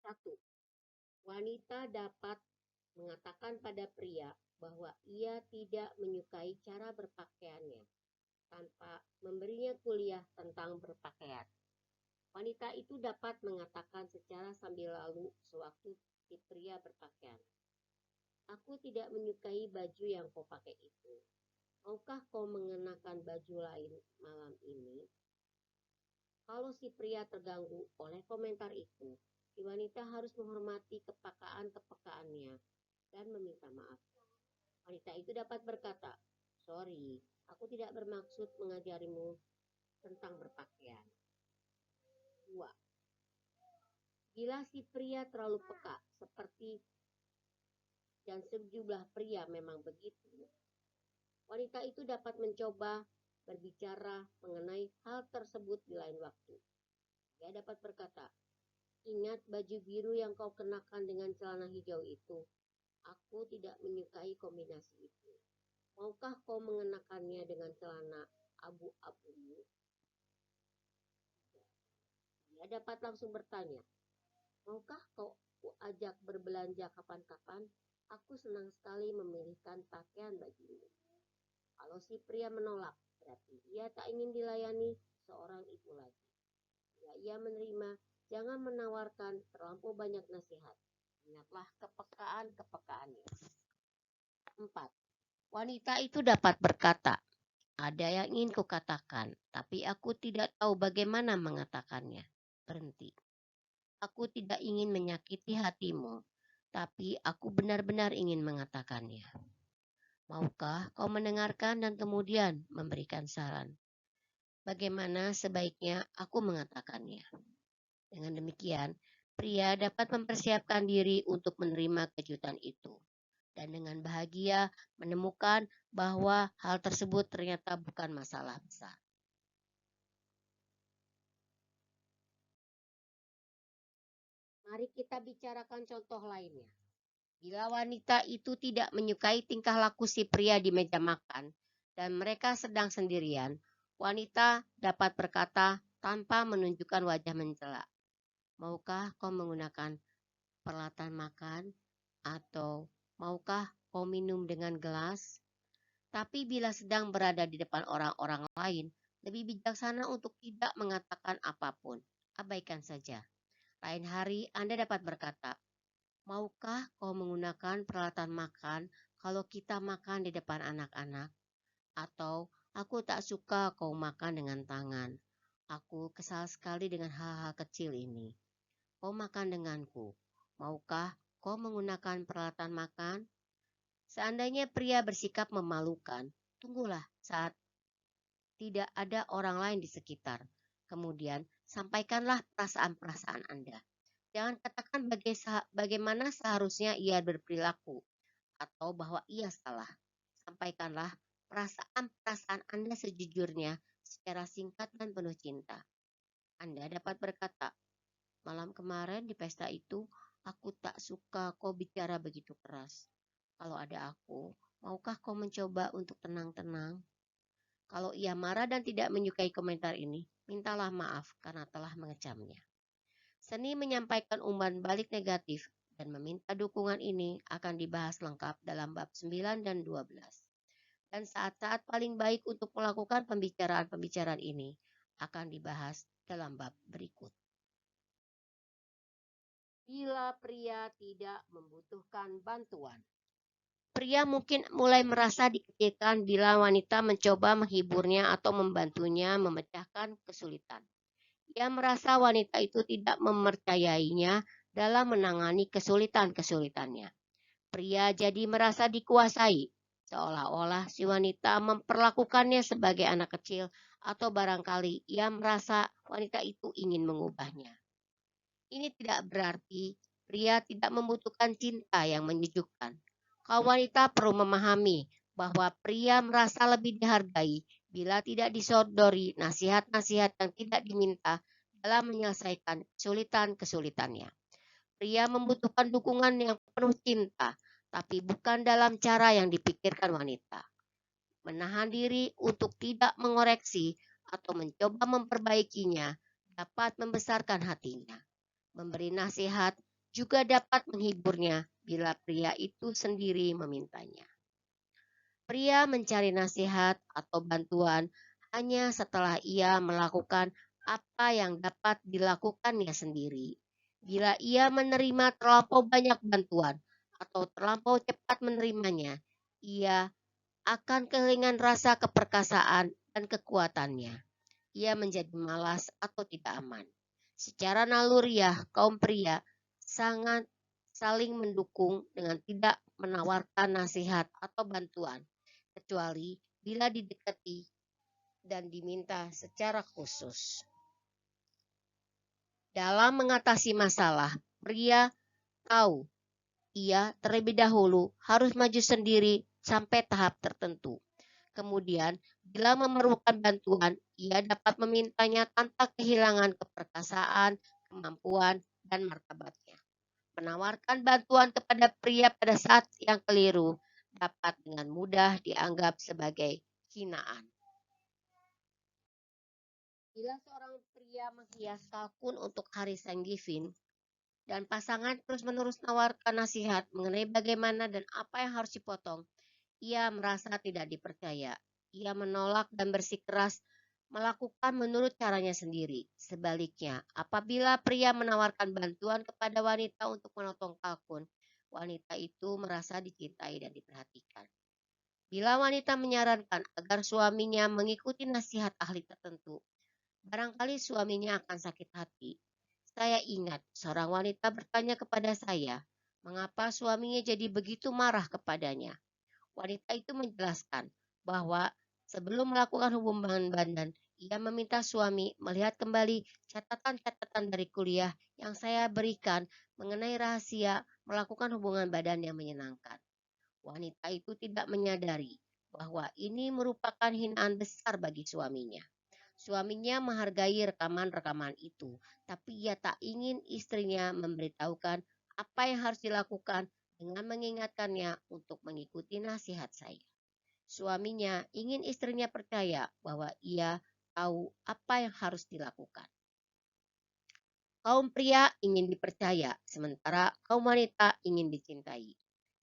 1. Wanita dapat mengatakan pada pria bahwa ia tidak menyukai cara berpakaiannya tanpa memberinya kuliah tentang berpakaian. Wanita itu dapat mengatakan secara sambil lalu sewaktu si pria berpakaian, "Aku tidak menyukai baju yang kau pakai itu. Maukah kau mengenakan baju lain malam ini?" Kalau si pria terganggu oleh komentar itu, si wanita harus menghormati kepekaan-kepekaannya dan meminta maaf. Wanita itu dapat berkata, "Sorry, aku tidak bermaksud mengajarimu tentang berpakaian." 2. Bila si pria terlalu peka, seperti dan sejumlah pria memang begitu, wanita itu dapat mencoba berbicara mengenai hal tersebut di lain waktu. Dia dapat berkata, "Ingat baju biru yang kau kenakan dengan celana hijau itu? Aku tidak menyukai kombinasi itu. Maukah kau mengenakannya dengan celana abu-abumu?" Dia dapat langsung bertanya, maukah kau ajak berbelanja kapan-kapan? Aku senang sekali memilihkan pakaian bagimu. Kalau si pria menolak, berarti ia tak ingin dilayani seorang ibu lagi. Ya, ia menerima, jangan menawarkan terlampau banyak nasihat. Ingatlah kepekaan-kepekaannya. 4. Wanita itu dapat berkata, ada yang ingin kukatakan, tapi aku tidak tahu bagaimana mengatakannya. Berhenti. Aku tidak ingin menyakiti hatimu, tapi aku benar-benar ingin mengatakannya. Maukah kau mendengarkan dan kemudian memberikan saran? Bagaimana sebaiknya aku mengatakannya? Dengan demikian, pria dapat mempersiapkan diri untuk menerima kejutan itu. Dan dengan bahagia menemukan bahwa hal tersebut ternyata bukan masalah besar. Mari kita bicarakan contoh lainnya. Bila wanita itu tidak menyukai tingkah laku si pria di meja makan dan mereka sedang sendirian, wanita dapat berkata tanpa menunjukkan wajah mencela, maukah kau menggunakan peralatan makan atau maukah kau minum dengan gelas? Tapi bila sedang berada di depan orang-orang lain, lebih bijaksana untuk tidak mengatakan apapun. Abaikan saja. Lain hari Anda dapat berkata, maukah kau menggunakan peralatan makan kalau kita makan di depan anak-anak? Atau aku tak suka kau makan dengan tangan. Aku kesal sekali dengan hal-hal kecil ini. Kau makan denganku. Maukah kau menggunakan peralatan makan? Seandainya pria bersikap memalukan, tunggulah saat tidak ada orang lain di sekitar. Kemudian sampaikanlah perasaan-perasaan Anda. Jangan katakan bagaimana seharusnya ia berperilaku atau bahwa ia salah. Sampaikanlah perasaan-perasaan Anda sejujurnya secara singkat dan penuh cinta. Anda dapat berkata, malam kemarin di pesta itu, aku tak suka kau bicara begitu keras. Kalau ada aku, maukah kau mencoba untuk tenang-tenang? Kalau ia marah dan tidak menyukai komentar ini, mintalah maaf karena telah mengecamnya. Seni menyampaikan umpan balik negatif dan meminta dukungan ini akan dibahas lengkap dalam bab 9 dan 12. Dan saat-saat paling baik untuk melakukan pembicaraan-pembicaraan ini akan dibahas dalam bab berikut. Bila pria tidak membutuhkan bantuan. Pria mungkin mulai merasa dikecilkan bila wanita mencoba menghiburnya atau membantunya memecahkan kesulitan. Ia merasa wanita itu tidak mempercayainya dalam menangani kesulitan-kesulitannya. Pria jadi merasa dikuasai, seolah-olah si wanita memperlakukannya sebagai anak kecil atau barangkali ia merasa wanita itu ingin mengubahnya. Ini tidak berarti pria tidak membutuhkan cinta yang menyejukkan. Kaum wanita perlu memahami bahwa pria merasa lebih dihargai bila tidak disodori nasihat-nasihat yang tidak diminta dalam menyelesaikan kesulitan-kesulitannya. Pria membutuhkan dukungan yang penuh cinta, tapi bukan dalam cara yang dipikirkan wanita. Menahan diri untuk tidak mengoreksi atau mencoba memperbaikinya dapat membesarkan hatinya. Memberi nasihat juga dapat menghiburnya bila pria itu sendiri memintanya. Pria mencari nasihat atau bantuan hanya setelah ia melakukan apa yang dapat dilakukannya sendiri. Bila ia menerima terlampau banyak bantuan atau terlampau cepat menerimanya, ia akan kehilangan rasa keperkasaan dan kekuatannya. Ia menjadi malas atau tidak aman. Secara naluriah, kaum pria sangat saling mendukung dengan tidak menawarkan nasihat atau bantuan, kecuali bila didekati dan diminta secara khusus. Dalam mengatasi masalah, pria tahu ia terlebih dahulu harus maju sendiri sampai tahap tertentu. Kemudian, bila memerlukan bantuan, ia dapat memintanya tanpa kehilangan keperkasaan, kemampuan, dan martabatnya. Menawarkan bantuan kepada pria pada saat yang keliru dapat dengan mudah dianggap sebagai hinaan. Bila seorang pria Pria menghias kalkun untuk hari Thanksgiving dan pasangan terus-menerus menawarkan nasihat mengenai bagaimana dan apa yang harus dipotong. Ia merasa tidak dipercaya. Ia menolak dan bersikeras melakukan menurut caranya sendiri. Sebaliknya, apabila pria menawarkan bantuan kepada wanita untuk memotong kalkun, wanita itu merasa dicintai dan diperhatikan. Bila wanita menyarankan agar suaminya mengikuti nasihat ahli tertentu, barangkali suaminya akan sakit hati. Saya ingat seorang wanita bertanya kepada saya, mengapa suaminya jadi begitu marah kepadanya. Wanita itu menjelaskan bahwa sebelum melakukan hubungan badan, ia meminta suami melihat kembali catatan-catatan dari kuliah yang saya berikan mengenai rahasia melakukan hubungan badan yang menyenangkan. Wanita itu tidak menyadari bahwa ini merupakan hinaan besar bagi suaminya. Suaminya menghargai rekaman-rekaman itu, tapi ia tak ingin istrinya memberitahukan apa yang harus dilakukan dengan mengingatkannya untuk mengikuti nasihat saya. Suaminya ingin istrinya percaya bahwa ia tahu apa yang harus dilakukan. Kaum pria ingin dipercaya, sementara kaum wanita ingin dicintai.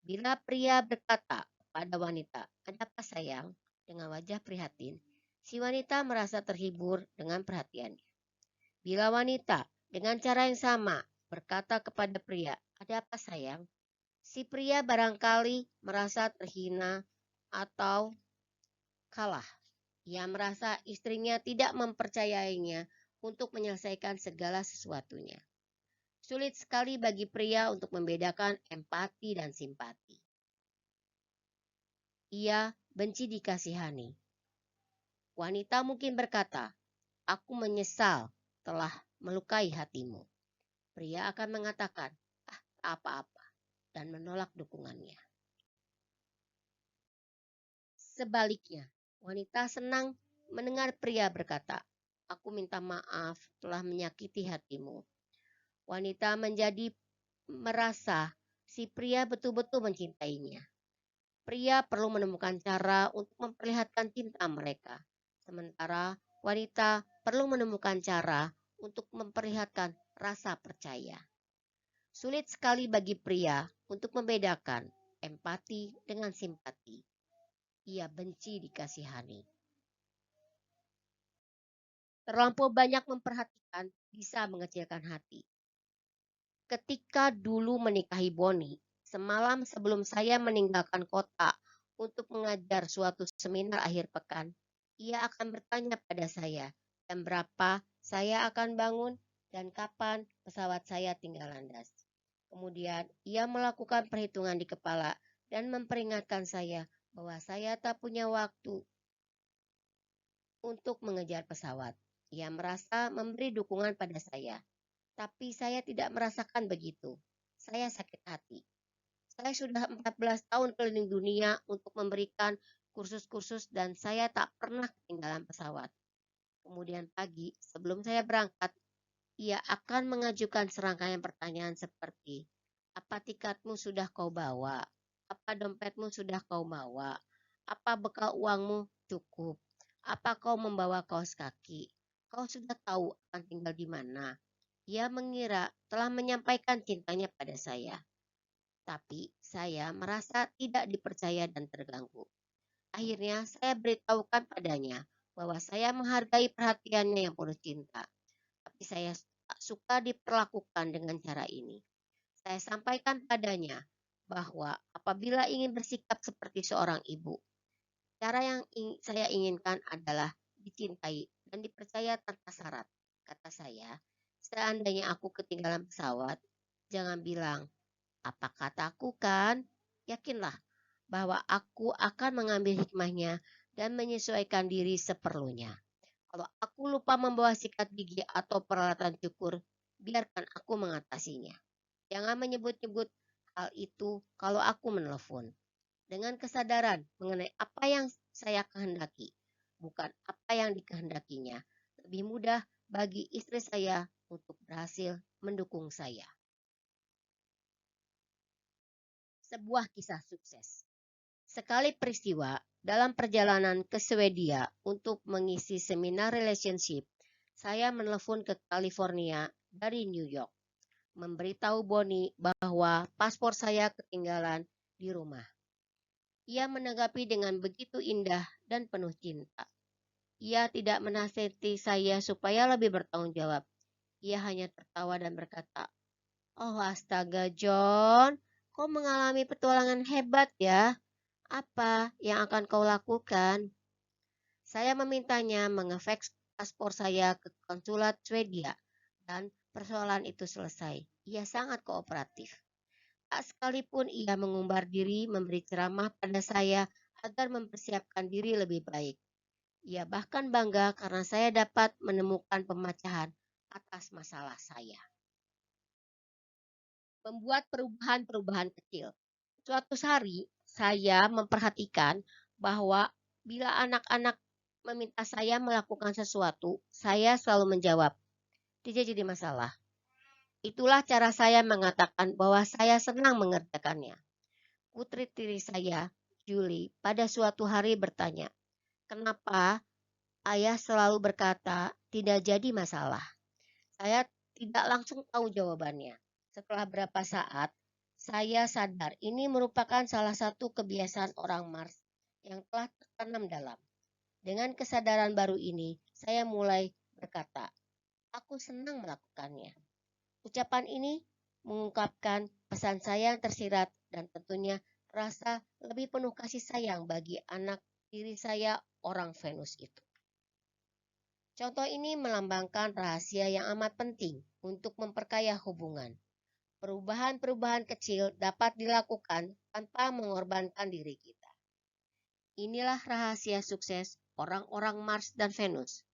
Bila pria berkata pada wanita, "Ada apa sayang?" dengan wajah prihatin, si wanita merasa terhibur dengan perhatiannya. Bila wanita dengan cara yang sama berkata kepada pria, "Ada apa sayang?" si pria barangkali merasa terhina atau kalah. Ia merasa istrinya tidak mempercayainya untuk menyelesaikan segala sesuatunya. Sulit sekali bagi pria untuk membedakan empati dan simpati. Ia benci dikasihani. Wanita mungkin berkata, "Aku menyesal telah melukai hatimu." Pria akan mengatakan, "Ah, tak apa-apa," dan menolak dukungannya. Sebaliknya, wanita senang mendengar pria berkata, "Aku minta maaf telah menyakiti hatimu." Wanita menjadi merasa si pria betul-betul mencintainya. Pria perlu menemukan cara untuk memperlihatkan cinta mereka, sementara wanita perlu menemukan cara untuk memperlihatkan rasa percaya. Sulit sekali bagi pria untuk membedakan empati dengan simpati. Ia benci dikasihani. Terlampau banyak memperhatikan bisa mengecilkan hati. Ketika dulu menikahi Boni, semalam sebelum saya meninggalkan kota untuk mengajar suatu seminar akhir pekan, ia akan bertanya pada saya jam berapa saya akan bangun dan kapan pesawat saya tinggal landas. Kemudian ia melakukan perhitungan di kepala dan memperingatkan saya bahwa saya tak punya waktu untuk mengejar pesawat. Ia merasa memberi dukungan pada saya. Tapi saya tidak merasakan begitu. Saya sakit hati. Saya sudah 14 tahun keliling dunia untuk memberikan kursus-kursus dan saya tak pernah ketinggalan pesawat. Kemudian pagi, sebelum saya berangkat, ia akan mengajukan serangkaian pertanyaan seperti, "Apa tiketmu sudah kau bawa? Apa dompetmu sudah kau bawa? Apa bekal uangmu cukup? Apa kau membawa kaos kaki? Kau sudah tahu akan tinggal di mana?" Ia mengira telah menyampaikan cintanya pada saya, tapi saya merasa tidak dipercaya dan terganggu. Akhirnya saya beritahukan padanya bahwa saya menghargai perhatiannya yang penuh cinta, tapi saya tak suka diperlakukan dengan cara ini. Saya sampaikan padanya bahwa apabila ingin bersikap seperti seorang ibu, cara yang saya inginkan adalah dicintai dan dipercaya tanpa syarat. Kata saya, "Seandainya aku ketinggalan pesawat, jangan bilang, 'Apa kataku kan?' Yakinlah bahwa aku akan mengambil hikmahnya dan menyesuaikan diri seperlunya. Kalau aku lupa membawa sikat gigi atau peralatan cukur, biarkan aku mengatasinya. Jangan menyebut-nyebut hal itu kalau aku menelpon." Dengan kesadaran mengenai apa yang saya kehendaki, bukan apa yang dikehendakinya, lebih mudah bagi istri saya untuk berhasil mendukung saya. Sebuah kisah sukses. Sekali peristiwa dalam perjalanan ke Swedia untuk mengisi seminar relationship, Saya menelepon ke California dari New York, memberitahu Bonnie bahwa paspor saya ketinggalan di rumah. Ia menanggapi dengan begitu indah dan penuh cinta. Ia tidak menasihati saya supaya lebih bertanggung jawab. Ia hanya tertawa dan berkata, "Oh astaga John, kau mengalami petualangan hebat ya. Apa yang akan kau lakukan?" Saya memintanya mengefaks paspor saya ke konsulat Swedia dan persoalan itu selesai. Ia sangat kooperatif. Tak sekalipun ia mengumbar diri memberi ceramah pada saya agar mempersiapkan diri lebih baik. Ia bahkan bangga karena saya dapat menemukan pemecahan atas masalah saya. Membuat perubahan-perubahan kecil. Suatu hari, saya memperhatikan bahwa bila anak-anak meminta saya melakukan sesuatu, saya selalu menjawab, "Tidak jadi masalah." Itulah cara saya mengatakan bahwa saya senang mengerjakannya. Putri tiri saya, Julie, pada suatu hari bertanya, "Kenapa ayah selalu berkata tidak jadi masalah?" Saya tidak langsung tahu jawabannya. Setelah berapa saat, saya sadar ini merupakan salah satu kebiasaan orang Mars yang telah tertanam dalam. Dengan kesadaran baru ini, saya mulai berkata, "Aku senang melakukannya." Ucapan ini mengungkapkan pesan saya yang tersirat dan tentunya rasa lebih penuh kasih sayang bagi anak diri saya orang Venus itu. Contoh ini melambangkan rahasia yang amat penting untuk memperkaya hubungan. Perubahan-perubahan kecil dapat dilakukan tanpa mengorbankan diri kita. Inilah rahasia sukses orang-orang Mars dan Venus.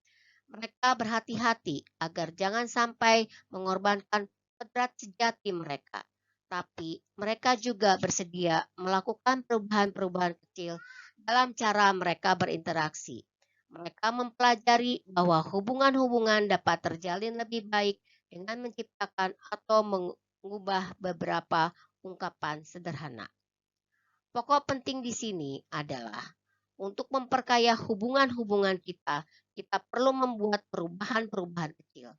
Mereka berhati-hati agar jangan sampai mengorbankan kodrat sejati mereka. Tapi mereka juga bersedia melakukan perubahan-perubahan kecil dalam cara mereka berinteraksi. Mereka mempelajari bahwa hubungan-hubungan dapat terjalin lebih baik dengan menciptakan atau mengubah beberapa ungkapan sederhana. Pokok penting di sini adalah untuk memperkaya hubungan-hubungan kita, kita perlu membuat perubahan-perubahan kecil.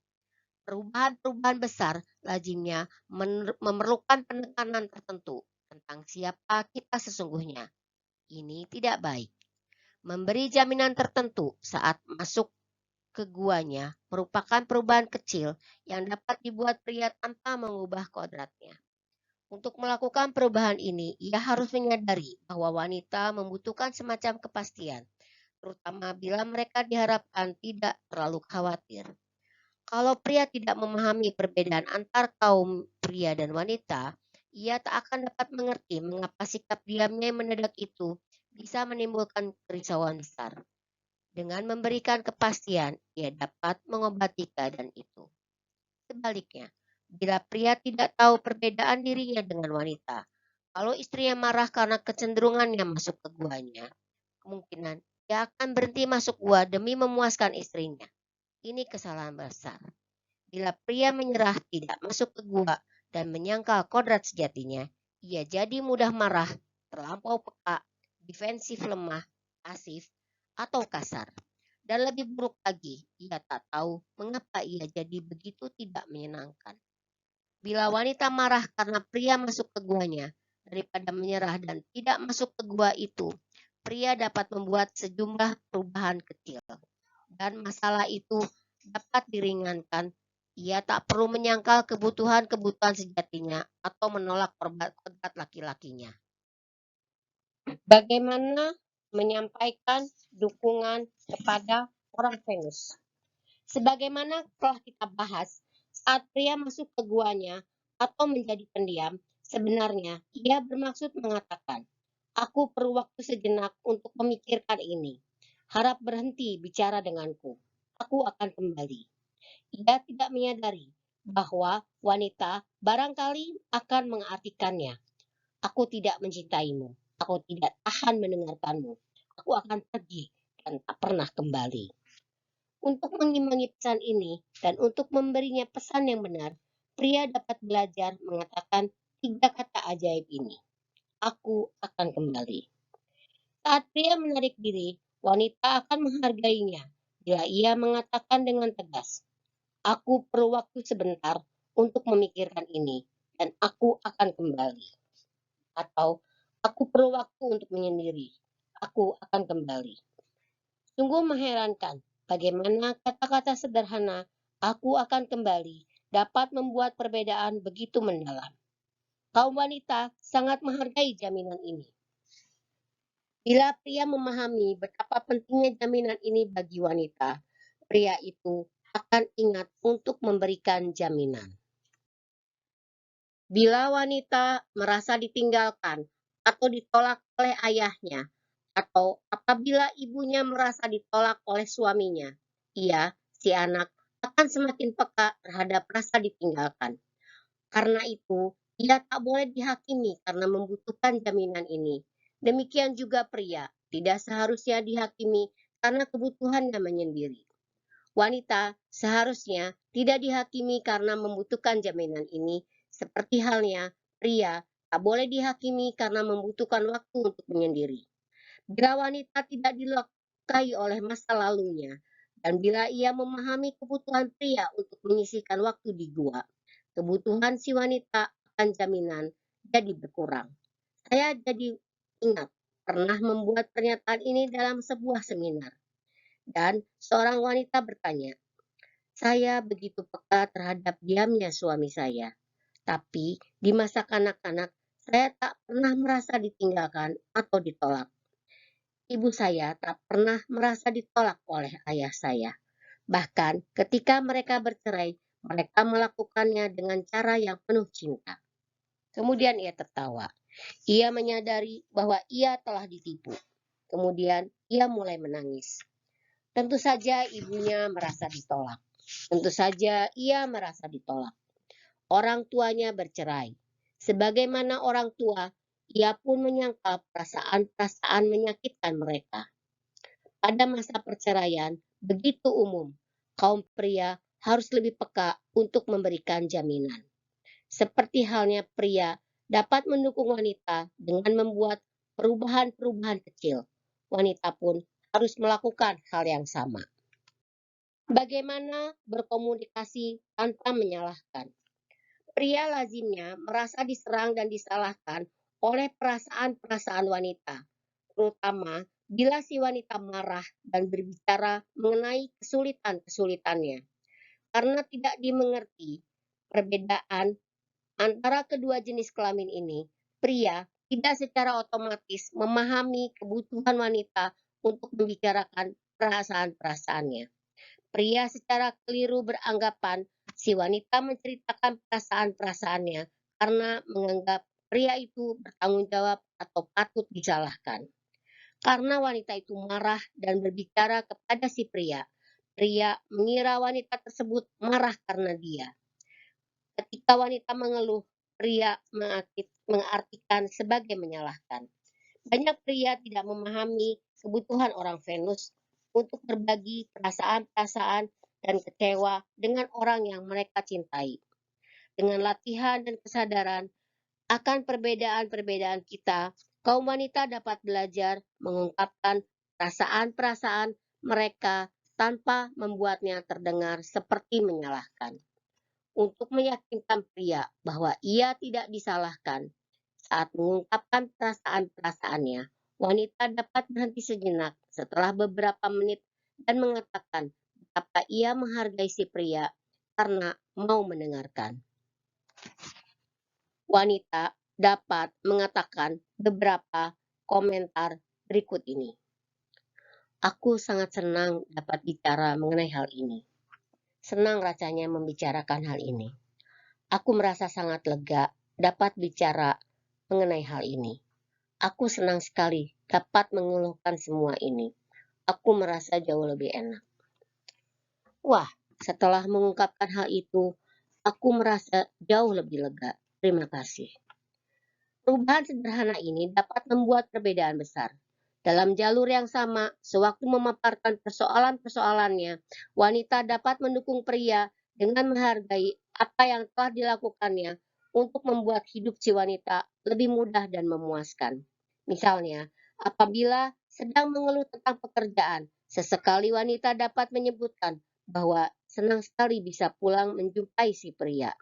Perubahan-perubahan besar lazimnya memerlukan penekanan tertentu tentang siapa kita sesungguhnya. Ini tidak baik. Memberi jaminan tertentu saat masuk ke guanya merupakan perubahan kecil yang dapat dibuat pria tanpa mengubah kodratnya. Untuk melakukan perubahan ini, ia harus menyadari bahwa wanita membutuhkan semacam kepastian, terutama bila mereka diharapkan tidak terlalu khawatir. Kalau pria tidak memahami perbedaan antar kaum pria dan wanita, ia tak akan dapat mengerti mengapa sikap diamnya yang mendadak itu bisa menimbulkan kerisauan besar. Dengan memberikan kepastian, ia dapat mengobati keadaan itu. Sebaliknya, bila pria tidak tahu perbedaan dirinya dengan wanita, kalau istrinya marah karena kecenderungannya masuk ke guanya, kemungkinan ia akan berhenti masuk gua demi memuaskan istrinya. Ini kesalahan besar. Bila pria menyerah tidak masuk ke gua dan menyangkal kodrat sejatinya, ia jadi mudah marah, terlampau peka, defensif lemah, pasif, atau kasar. Dan lebih buruk lagi, ia tak tahu mengapa ia jadi begitu tidak menyenangkan. Bila wanita marah karena pria masuk ke guanya, daripada menyerah dan tidak masuk ke gua itu, pria dapat membuat sejumlah perubahan kecil. Dan masalah itu dapat diringankan. Ia tak perlu menyangkal kebutuhan-kebutuhan sejatinya atau menolak kodrat laki-lakinya. Bagaimana menyampaikan dukungan kepada orang Venus? Sebagaimana telah kita bahas, saat pria masuk ke guanya atau menjadi pendiam, sebenarnya ia bermaksud mengatakan, "Aku perlu waktu sejenak untuk memikirkan ini. Harap berhenti bicara denganku. Aku akan kembali." Ia tidak menyadari bahwa wanita barangkali akan mengartikannya. "Aku tidak mencintaimu. Aku tidak tahan mendengarkanmu. Aku akan pergi dan tak pernah kembali." Untuk mengimbangi pesan ini dan untuk memberinya pesan yang benar, pria dapat belajar mengatakan 3 kata ajaib ini. "Aku akan kembali." Saat pria menarik diri, wanita akan menghargainya Bila ia mengatakan dengan tegas, "Aku perlu waktu sebentar untuk memikirkan ini, dan aku akan kembali." Atau, "Aku perlu waktu untuk menyendiri, aku akan kembali." Sungguh mengherankan bagaimana kata-kata sederhana "aku akan kembali" dapat membuat perbedaan begitu mendalam. Kaum wanita sangat menghargai jaminan ini. Bila pria memahami betapa pentingnya jaminan ini bagi wanita, pria itu akan ingat untuk memberikan jaminan. Bila wanita merasa ditinggalkan atau ditolak oleh ayahnya, atau apabila ibunya merasa ditolak oleh suaminya, ia, si anak, akan semakin peka terhadap rasa ditinggalkan. Karena itu, ia tak boleh dihakimi karena membutuhkan jaminan ini. Demikian juga pria, tidak seharusnya dihakimi karena kebutuhannya menyendiri. Wanita seharusnya tidak dihakimi karena membutuhkan jaminan ini, seperti halnya pria tak boleh dihakimi karena membutuhkan waktu untuk menyendiri. Bila wanita tidak dilukai oleh masa lalunya, dan bila ia memahami kebutuhan pria untuk menyisihkan waktu di gua, kebutuhan si wanita akan jaminan jadi berkurang. Saya jadi ingat pernah membuat pernyataan ini dalam sebuah seminar, dan seorang wanita bertanya, "Saya begitu peka terhadap diamnya suami saya, tapi di masa kanak-kanak saya tak pernah merasa ditinggalkan atau ditolak. Ibu saya tak pernah merasa ditolak oleh ayah saya. Bahkan ketika mereka bercerai, mereka melakukannya dengan cara yang penuh cinta." Kemudian ia tertawa. Ia menyadari bahwa ia telah ditipu. Kemudian ia mulai menangis. Tentu saja ibunya merasa ditolak. Tentu saja ia merasa ditolak. Orang tuanya bercerai. Sebagaimana orang tua, ia pun menyangkal perasaan-perasaan menyakitkan mereka. Pada masa perceraian, begitu umum, kaum pria harus lebih peka untuk memberikan jaminan. Seperti halnya pria dapat mendukung wanita dengan membuat perubahan-perubahan kecil, wanita pun harus melakukan hal yang sama. Bagaimana berkomunikasi tanpa menyalahkan? Pria lazimnya merasa diserang dan disalahkan oleh perasaan-perasaan wanita, terutama bila si wanita marah dan berbicara mengenai kesulitan-kesulitannya. Karena tidak dimengerti perbedaan antara kedua jenis kelamin ini, pria tidak secara otomatis memahami kebutuhan wanita untuk membicarakan perasaan-perasaannya. Pria secara keliru beranggapan si wanita menceritakan perasaan-perasaannya karena menganggap pria itu bertanggung jawab atau patut disalahkan. Karena wanita itu marah dan berbicara kepada si pria, pria mengira wanita tersebut marah karena dia. Ketika wanita mengeluh, pria mengartikan sebagai menyalahkan. Banyak pria tidak memahami kebutuhan orang Venus untuk berbagi perasaan-perasaan dan kecewa dengan orang yang mereka cintai. Dengan latihan dan kesadaran akan perbedaan-perbedaan kita, kaum wanita dapat belajar mengungkapkan perasaan-perasaan mereka tanpa membuatnya terdengar seperti menyalahkan. Untuk meyakinkan pria bahwa ia tidak disalahkan saat mengungkapkan perasaan-perasaannya, wanita dapat berhenti sejenak setelah beberapa menit dan mengatakan betapa ia menghargai si pria karena mau mendengarkan. Wanita dapat mengatakan beberapa komentar berikut ini. "Aku sangat senang dapat bicara mengenai hal ini. Senang rasanya membicarakan hal ini. Aku merasa sangat lega dapat bicara mengenai hal ini. Aku senang sekali dapat mengeluhkan semua ini. Aku merasa jauh lebih enak." Wah, setelah mengungkapkan hal itu, aku merasa jauh lebih lega. Terima kasih. Perubahan sederhana ini dapat membuat perbedaan besar. Dalam jalur yang sama, sewaktu memaparkan persoalan-persoalannya, wanita dapat mendukung pria dengan menghargai apa yang telah dilakukannya untuk membuat hidup si wanita lebih mudah dan memuaskan. Misalnya, apabila sedang mengeluh tentang pekerjaan, Sesekali wanita dapat menyebutkan bahwa senang sekali bisa pulang menjumpai si pria.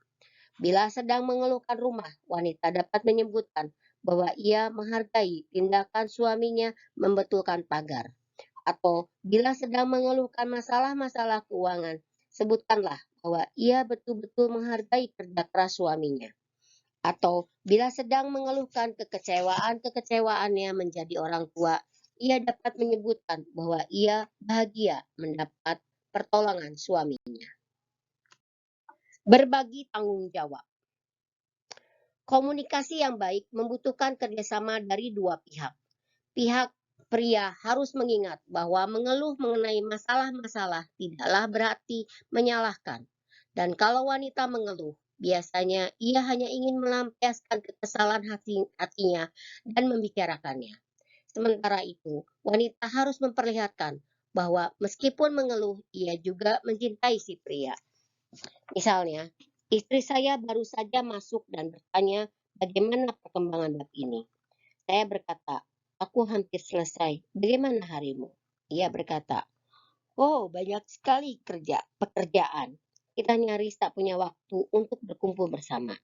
Bila sedang mengeluhkan rumah, wanita dapat menyebutkan bahwa ia menghargai tindakan suaminya membetulkan pagar. Atau bila sedang mengeluhkan masalah-masalah keuangan, sebutkanlah bahwa ia betul-betul menghargai kerja keras suaminya. Atau bila sedang mengeluhkan kekecewaan-kekecewaannya menjadi orang tua, ia dapat menyebutkan bahwa ia bahagia mendapat pertolongan suaminya. Berbagi tanggung jawab. Komunikasi yang baik membutuhkan kerjasama dari dua pihak. Pihak pria harus mengingat bahwa mengeluh mengenai masalah-masalah tidaklah berarti menyalahkan. Dan kalau wanita mengeluh, biasanya ia hanya ingin melampiaskan kekesalan hatinya dan membicarakannya. Sementara itu, wanita harus memperlihatkan bahwa meskipun mengeluh, ia juga mencintai si pria. Misalnya, istri saya baru saja masuk dan bertanya bagaimana perkembangan bab ini. Saya berkata, aku hampir selesai. Bagaimana harimu? Ia berkata, oh banyak sekali pekerjaan. Kita nyaris tak punya waktu untuk berkumpul bersama.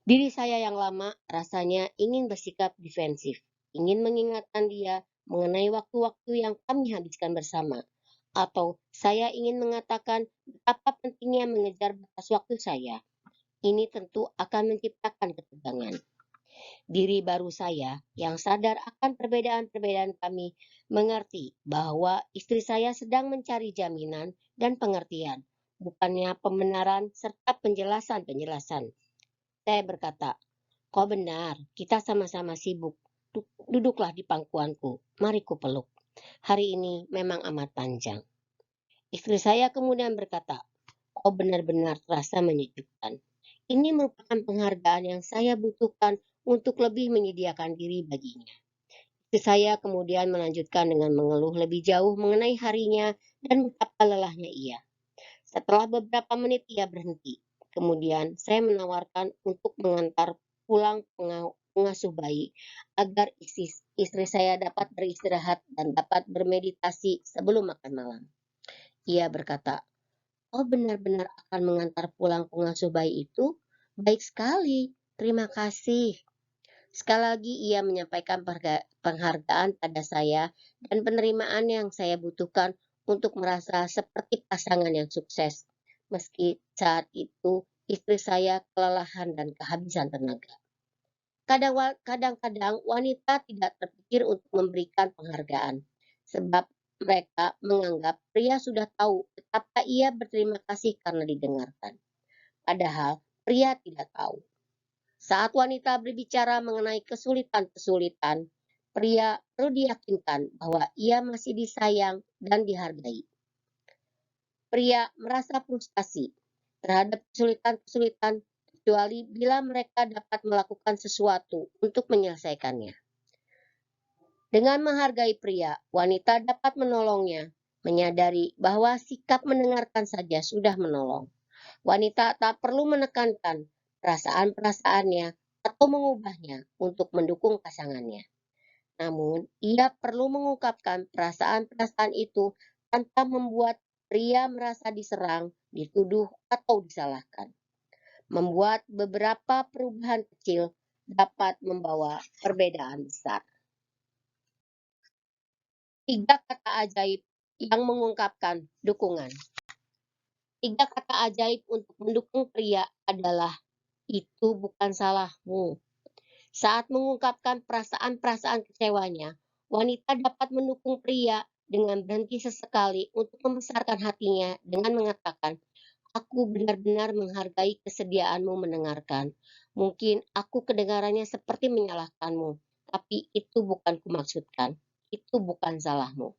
Diri saya yang lama rasanya ingin bersikap defensif. Ingin mengingatkan dia mengenai waktu-waktu yang kami habiskan bersama. Atau saya ingin mengatakan betapa pentingnya mengejar batas waktu saya. Ini tentu akan menciptakan ketegangan. Diri baru saya yang sadar akan perbedaan-perbedaan kami mengerti bahwa istri saya sedang mencari jaminan dan pengertian, bukannya pembenaran serta penjelasan-penjelasan. Saya berkata, kau benar, kita sama-sama sibuk. Duduklah di pangkuanku, mari ku peluk. Hari ini memang amat panjang. Istri saya kemudian berkata, kau benar-benar terasa menyejukkan. Ini merupakan penghargaan yang saya butuhkan untuk lebih menyediakan diri baginya. Istri saya kemudian melanjutkan dengan mengeluh lebih jauh mengenai harinya dan betapa lelahnya ia. Setelah beberapa menit ia berhenti. Kemudian saya menawarkan untuk mengantar pulang pengasuh bayi agar istri saya dapat beristirahat dan dapat bermeditasi sebelum makan malam. Ia berkata, oh benar-benar akan mengantar pulang pengasuh bayi itu? Baik sekali, terima kasih. Sekali lagi ia menyampaikan penghargaan pada saya dan penerimaan yang saya butuhkan untuk merasa seperti pasangan yang sukses. Meski saat itu istri saya kelelahan dan kehabisan tenaga. Kadang-kadang wanita tidak terpikir untuk memberikan penghargaan. Sebab mereka menganggap pria sudah tahu betapa ia berterima kasih karena didengarkan. Padahal pria tidak tahu. Saat wanita berbicara mengenai kesulitan-kesulitan, pria perlu diyakinkan bahwa ia masih disayang dan dihargai. Pria merasa frustasi terhadap kesulitan-kesulitan kecuali bila mereka dapat melakukan sesuatu untuk menyelesaikannya. Dengan menghargai pria, wanita dapat menolongnya, menyadari bahwa sikap mendengarkan saja sudah menolong. Wanita tak perlu menekankan perasaan-perasaannya atau mengubahnya untuk mendukung pasangannya. Namun, ia perlu mengungkapkan perasaan-perasaan itu tanpa membuat pria merasa diserang, dituduh, atau disalahkan. Membuat beberapa perubahan kecil dapat membawa perbedaan besar. 3 kata ajaib yang mengungkapkan dukungan. 3 kata ajaib untuk mendukung pria adalah itu bukan salahmu. Saat mengungkapkan perasaan-perasaan kecewanya, wanita dapat mendukung pria dengan berhenti sesekali untuk membesarkan hatinya dengan mengatakan, aku benar-benar menghargai kesediaanmu mendengarkan. Mungkin aku kedengarannya seperti menyalahkanmu, tapi itu bukan kumaksudkan. Itu bukan salahmu.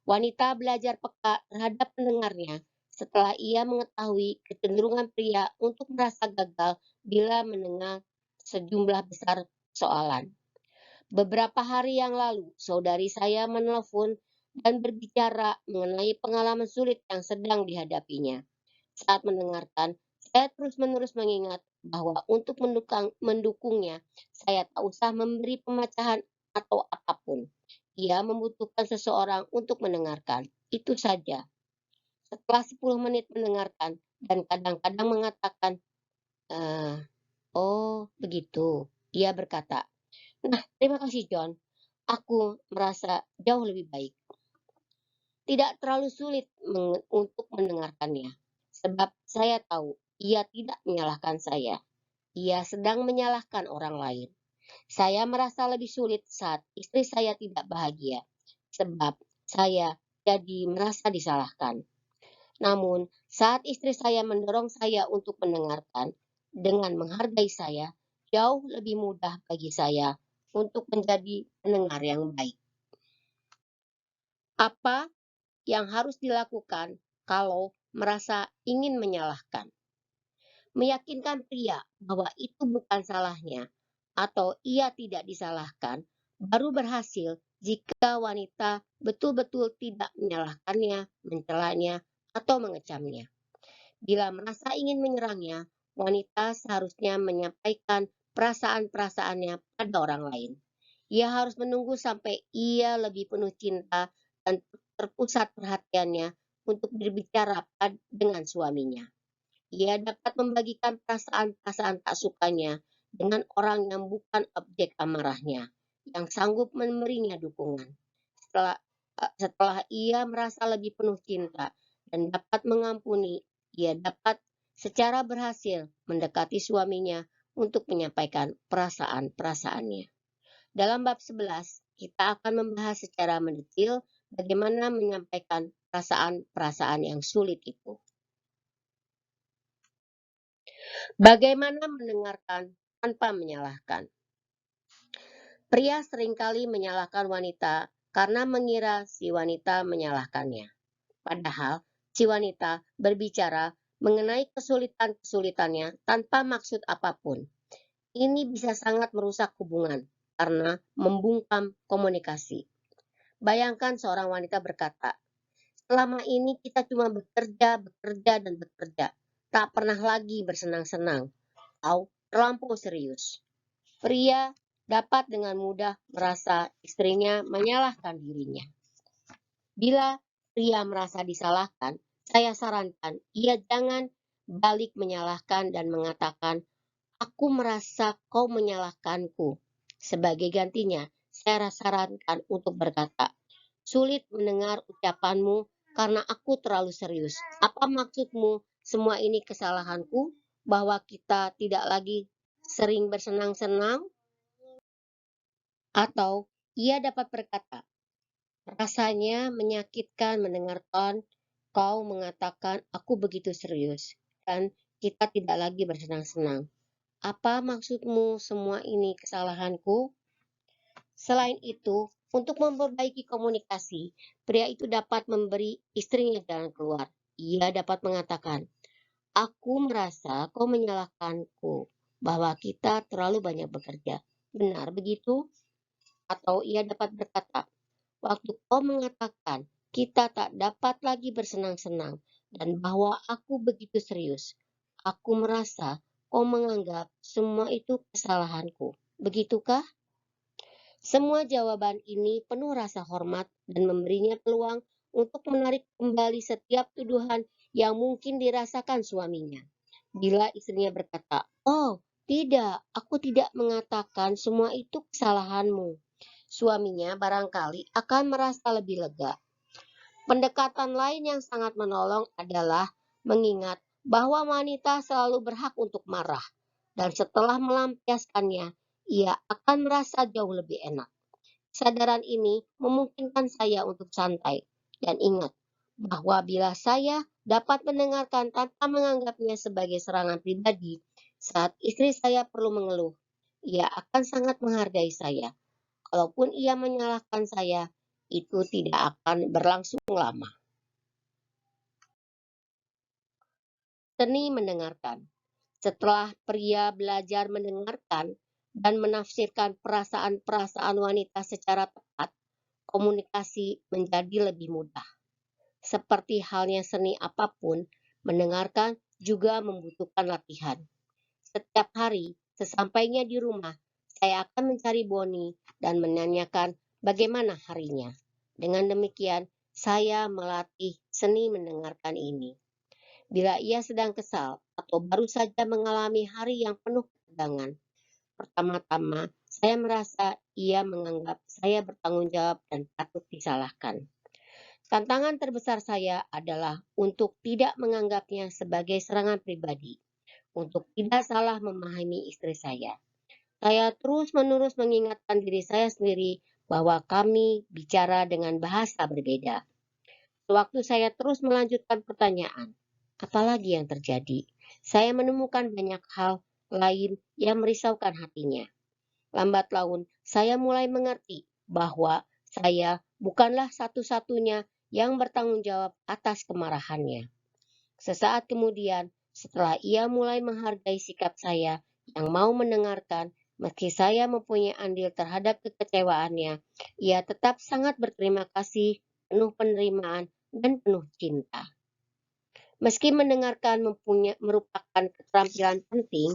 Wanita belajar peka terhadap pendengarnya setelah ia mengetahui kecenderungan pria untuk merasa gagal bila mendengar sejumlah besar soalan. Beberapa hari yang lalu, saudari saya menelpon dan berbicara mengenai pengalaman sulit yang sedang dihadapinya. Saat mendengarkan, saya terus-menerus mengingat bahwa untuk mendukungnya, saya tak usah memberi pemecahan atau apapun. Ia membutuhkan seseorang untuk mendengarkan. Itu saja. Setelah 10 menit mendengarkan dan kadang-kadang mengatakan, "Eh, oh begitu," ia berkata, "Nah, terima kasih John. Aku merasa jauh lebih baik." Tidak terlalu sulit untuk mendengarkannya, sebab saya tahu ia tidak menyalahkan saya. Ia sedang menyalahkan orang lain. Saya merasa lebih sulit saat istri saya tidak bahagia, sebab saya jadi merasa disalahkan. Namun, saat istri saya mendorong saya untuk mendengarkan dengan menghargai saya, jauh lebih mudah bagi saya untuk menjadi pendengar yang baik. Apa yang harus dilakukan kalau merasa ingin menyalahkan? Meyakinkan pria bahwa itu bukan salahnya atau ia tidak disalahkan baru berhasil jika wanita betul-betul tidak menyalahkannya, mencelanya, atau mengecamnya. Bila merasa ingin menyerangnya, wanita seharusnya menyampaikan perasaan-perasaannya pada orang lain. Ia harus menunggu sampai ia lebih penuh cinta dan terpusat perhatiannya untuk berbicara dengan suaminya. Ia dapat membagikan perasaan-perasaan tak sukanya dengan orang yang bukan objek amarahnya, yang sanggup memberinya dukungan. Setelah ia merasa lebih penuh cinta dan dapat mengampuni, ia dapat secara berhasil mendekati suaminya untuk menyampaikan perasaan-perasaannya. Dalam bab 11, kita akan membahas secara mendetail bagaimana menyampaikan perasaan-perasaan yang sulit itu. Bagaimana mendengarkan tanpa menyalahkan? Pria seringkali menyalahkan wanita karena mengira si wanita menyalahkannya. Padahal si wanita berbicara mengenai kesulitan-kesulitannya tanpa maksud apapun. Ini bisa sangat merusak hubungan karena membungkam komunikasi. Bayangkan seorang wanita berkata, "Selama ini kita cuma bekerja, bekerja, dan bekerja. Tak pernah lagi bersenang-senang atau terlampau serius." Pria dapat dengan mudah merasa istrinya menyalahkan dirinya. Bila pria merasa disalahkan, saya sarankan ia jangan balik menyalahkan dan mengatakan, "Aku merasa kau menyalahkanku." Sebagai gantinya, saya sarankan untuk berkata, "Sulit mendengar ucapanmu karena aku terlalu serius. Apa maksudmu? Semua ini kesalahanku, bahwa kita tidak lagi sering bersenang-senang?" Atau ia dapat berkata, "Rasanya menyakitkan mendengarkan kau mengatakan aku begitu serius dan kita tidak lagi bersenang-senang. Apa maksudmu? Semua ini kesalahanku?" Selain itu, untuk memperbaiki komunikasi, pria itu dapat memberi istrinya jalan keluar. Ia dapat mengatakan, "Aku merasa kau menyalahkanku bahwa kita terlalu banyak bekerja. Benar begitu?" Atau ia dapat berkata, "Waktu kau mengatakan kita tak dapat lagi bersenang-senang dan bahwa aku begitu serius, aku merasa kau menganggap semua itu kesalahanku. Begitukah?" Semua jawaban ini penuh rasa hormat dan memberinya peluang untuk menarik kembali setiap tuduhan yang mungkin dirasakan suaminya. Bila istrinya berkata, "Oh, tidak, aku tidak mengatakan semua itu kesalahanmu." Suaminya barangkali akan merasa lebih lega. Pendekatan lain yang sangat menolong adalah mengingat bahwa wanita selalu berhak untuk marah, dan setelah melampiaskannya, ia akan merasa jauh lebih enak. Kesadaran ini memungkinkan saya untuk santai dan ingat bahwa bila saya dapat mendengarkan tanpa menganggapnya sebagai serangan pribadi, saat istri saya perlu mengeluh, ia akan sangat menghargai saya. Kalaupun ia menyalahkan saya, itu tidak akan berlangsung lama. Seni mendengarkan. Setelah pria belajar mendengarkan dan menafsirkan perasaan-perasaan wanita secara tepat, komunikasi menjadi lebih mudah. Seperti halnya seni apapun, mendengarkan juga membutuhkan latihan. Setiap hari, sesampainya di rumah, saya akan mencari Bonnie dan menanyakan bagaimana harinya. Dengan demikian, saya melatih seni mendengarkan ini. Bila ia sedang kesal atau baru saja mengalami hari yang penuh ketegangan, pertama-tama saya merasa ia menganggap saya bertanggung jawab dan patut disalahkan. Tantangan terbesar saya adalah untuk tidak menganggapnya sebagai serangan pribadi, untuk tidak salah memahami istri saya. Saya terus-menerus mengingatkan diri saya sendiri bahwa kami bicara dengan bahasa berbeda. Sewaktu saya terus melanjutkan pertanyaan, apalagi yang terjadi? Saya menemukan banyak hal lain yang merisaukan hatinya. Lambat laun, saya mulai mengerti bahwa saya bukanlah satu-satunya yang bertanggung jawab atas kemarahannya. Sesaat kemudian, setelah ia mulai menghargai sikap saya yang mau mendengarkan, meski saya mempunyai andil terhadap kekecewaannya, ia tetap sangat berterima kasih, penuh penerimaan, dan penuh cinta. Meski mendengarkan merupakan keterampilan penting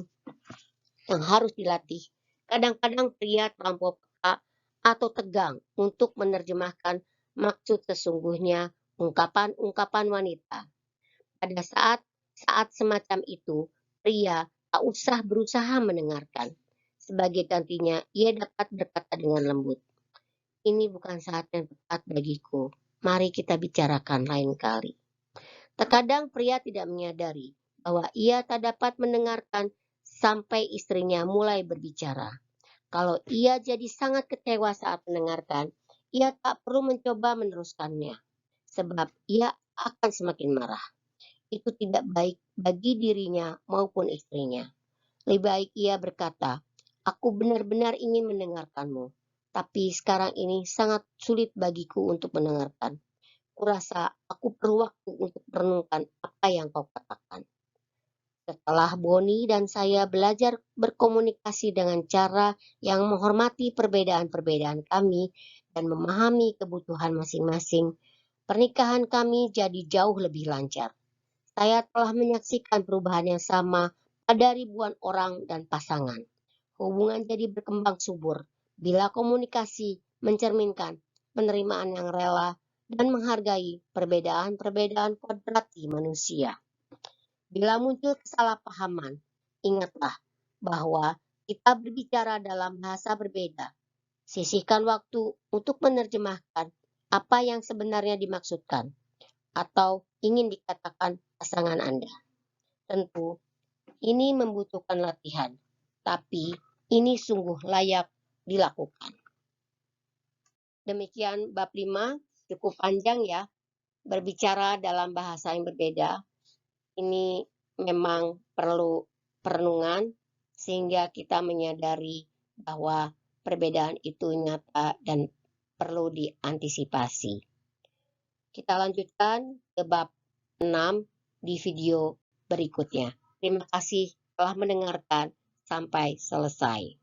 yang harus dilatih, kadang-kadang pria terlampau peka atau tegang untuk menerjemahkan maksud sesungguhnya ungkapan-ungkapan wanita. Pada saat semacam itu, pria tak usah berusaha mendengarkan. Sebagai gantinya, ia dapat berkata dengan lembut, "Ini bukan saat yang tepat bagiku. Mari kita bicarakan lain kali." Terkadang pria tidak menyadari bahwa ia tak dapat mendengarkan sampai istrinya mulai berbicara. Kalau ia jadi sangat kecewa saat mendengarkan, ia tak perlu mencoba meneruskannya, sebab ia akan semakin marah. Itu tidak baik bagi dirinya maupun istrinya. Lebih baik ia berkata, "Aku benar-benar ingin mendengarkanmu, tapi sekarang ini sangat sulit bagiku untuk mendengarkan. Kurasa aku perlu waktu untuk merenungkan apa yang kau katakan." Setelah Boni dan saya belajar berkomunikasi dengan cara yang menghormati perbedaan-perbedaan kami dan memahami kebutuhan masing-masing, pernikahan kami jadi jauh lebih lancar. Saya telah menyaksikan perubahan yang sama pada ribuan orang dan pasangan. Hubungan jadi berkembang subur bila komunikasi mencerminkan penerimaan yang rela dan menghargai perbedaan-perbedaan kodrati manusia. Bila muncul kesalahpahaman, ingatlah bahwa kita berbicara dalam bahasa berbeda. Sisihkan waktu untuk menerjemahkan apa yang sebenarnya dimaksudkan atau ingin dikatakan pasangan Anda. Tentu, ini membutuhkan latihan, tapi ini sungguh layak dilakukan. Demikian bab 5, cukup panjang ya, berbicara dalam bahasa yang berbeda. Ini memang perlu perenungan sehingga kita menyadari bahwa perbedaan itu nyata dan perlu diantisipasi. Kita lanjutkan ke bab 6 di video berikutnya. Terima kasih telah mendengarkan sampai selesai.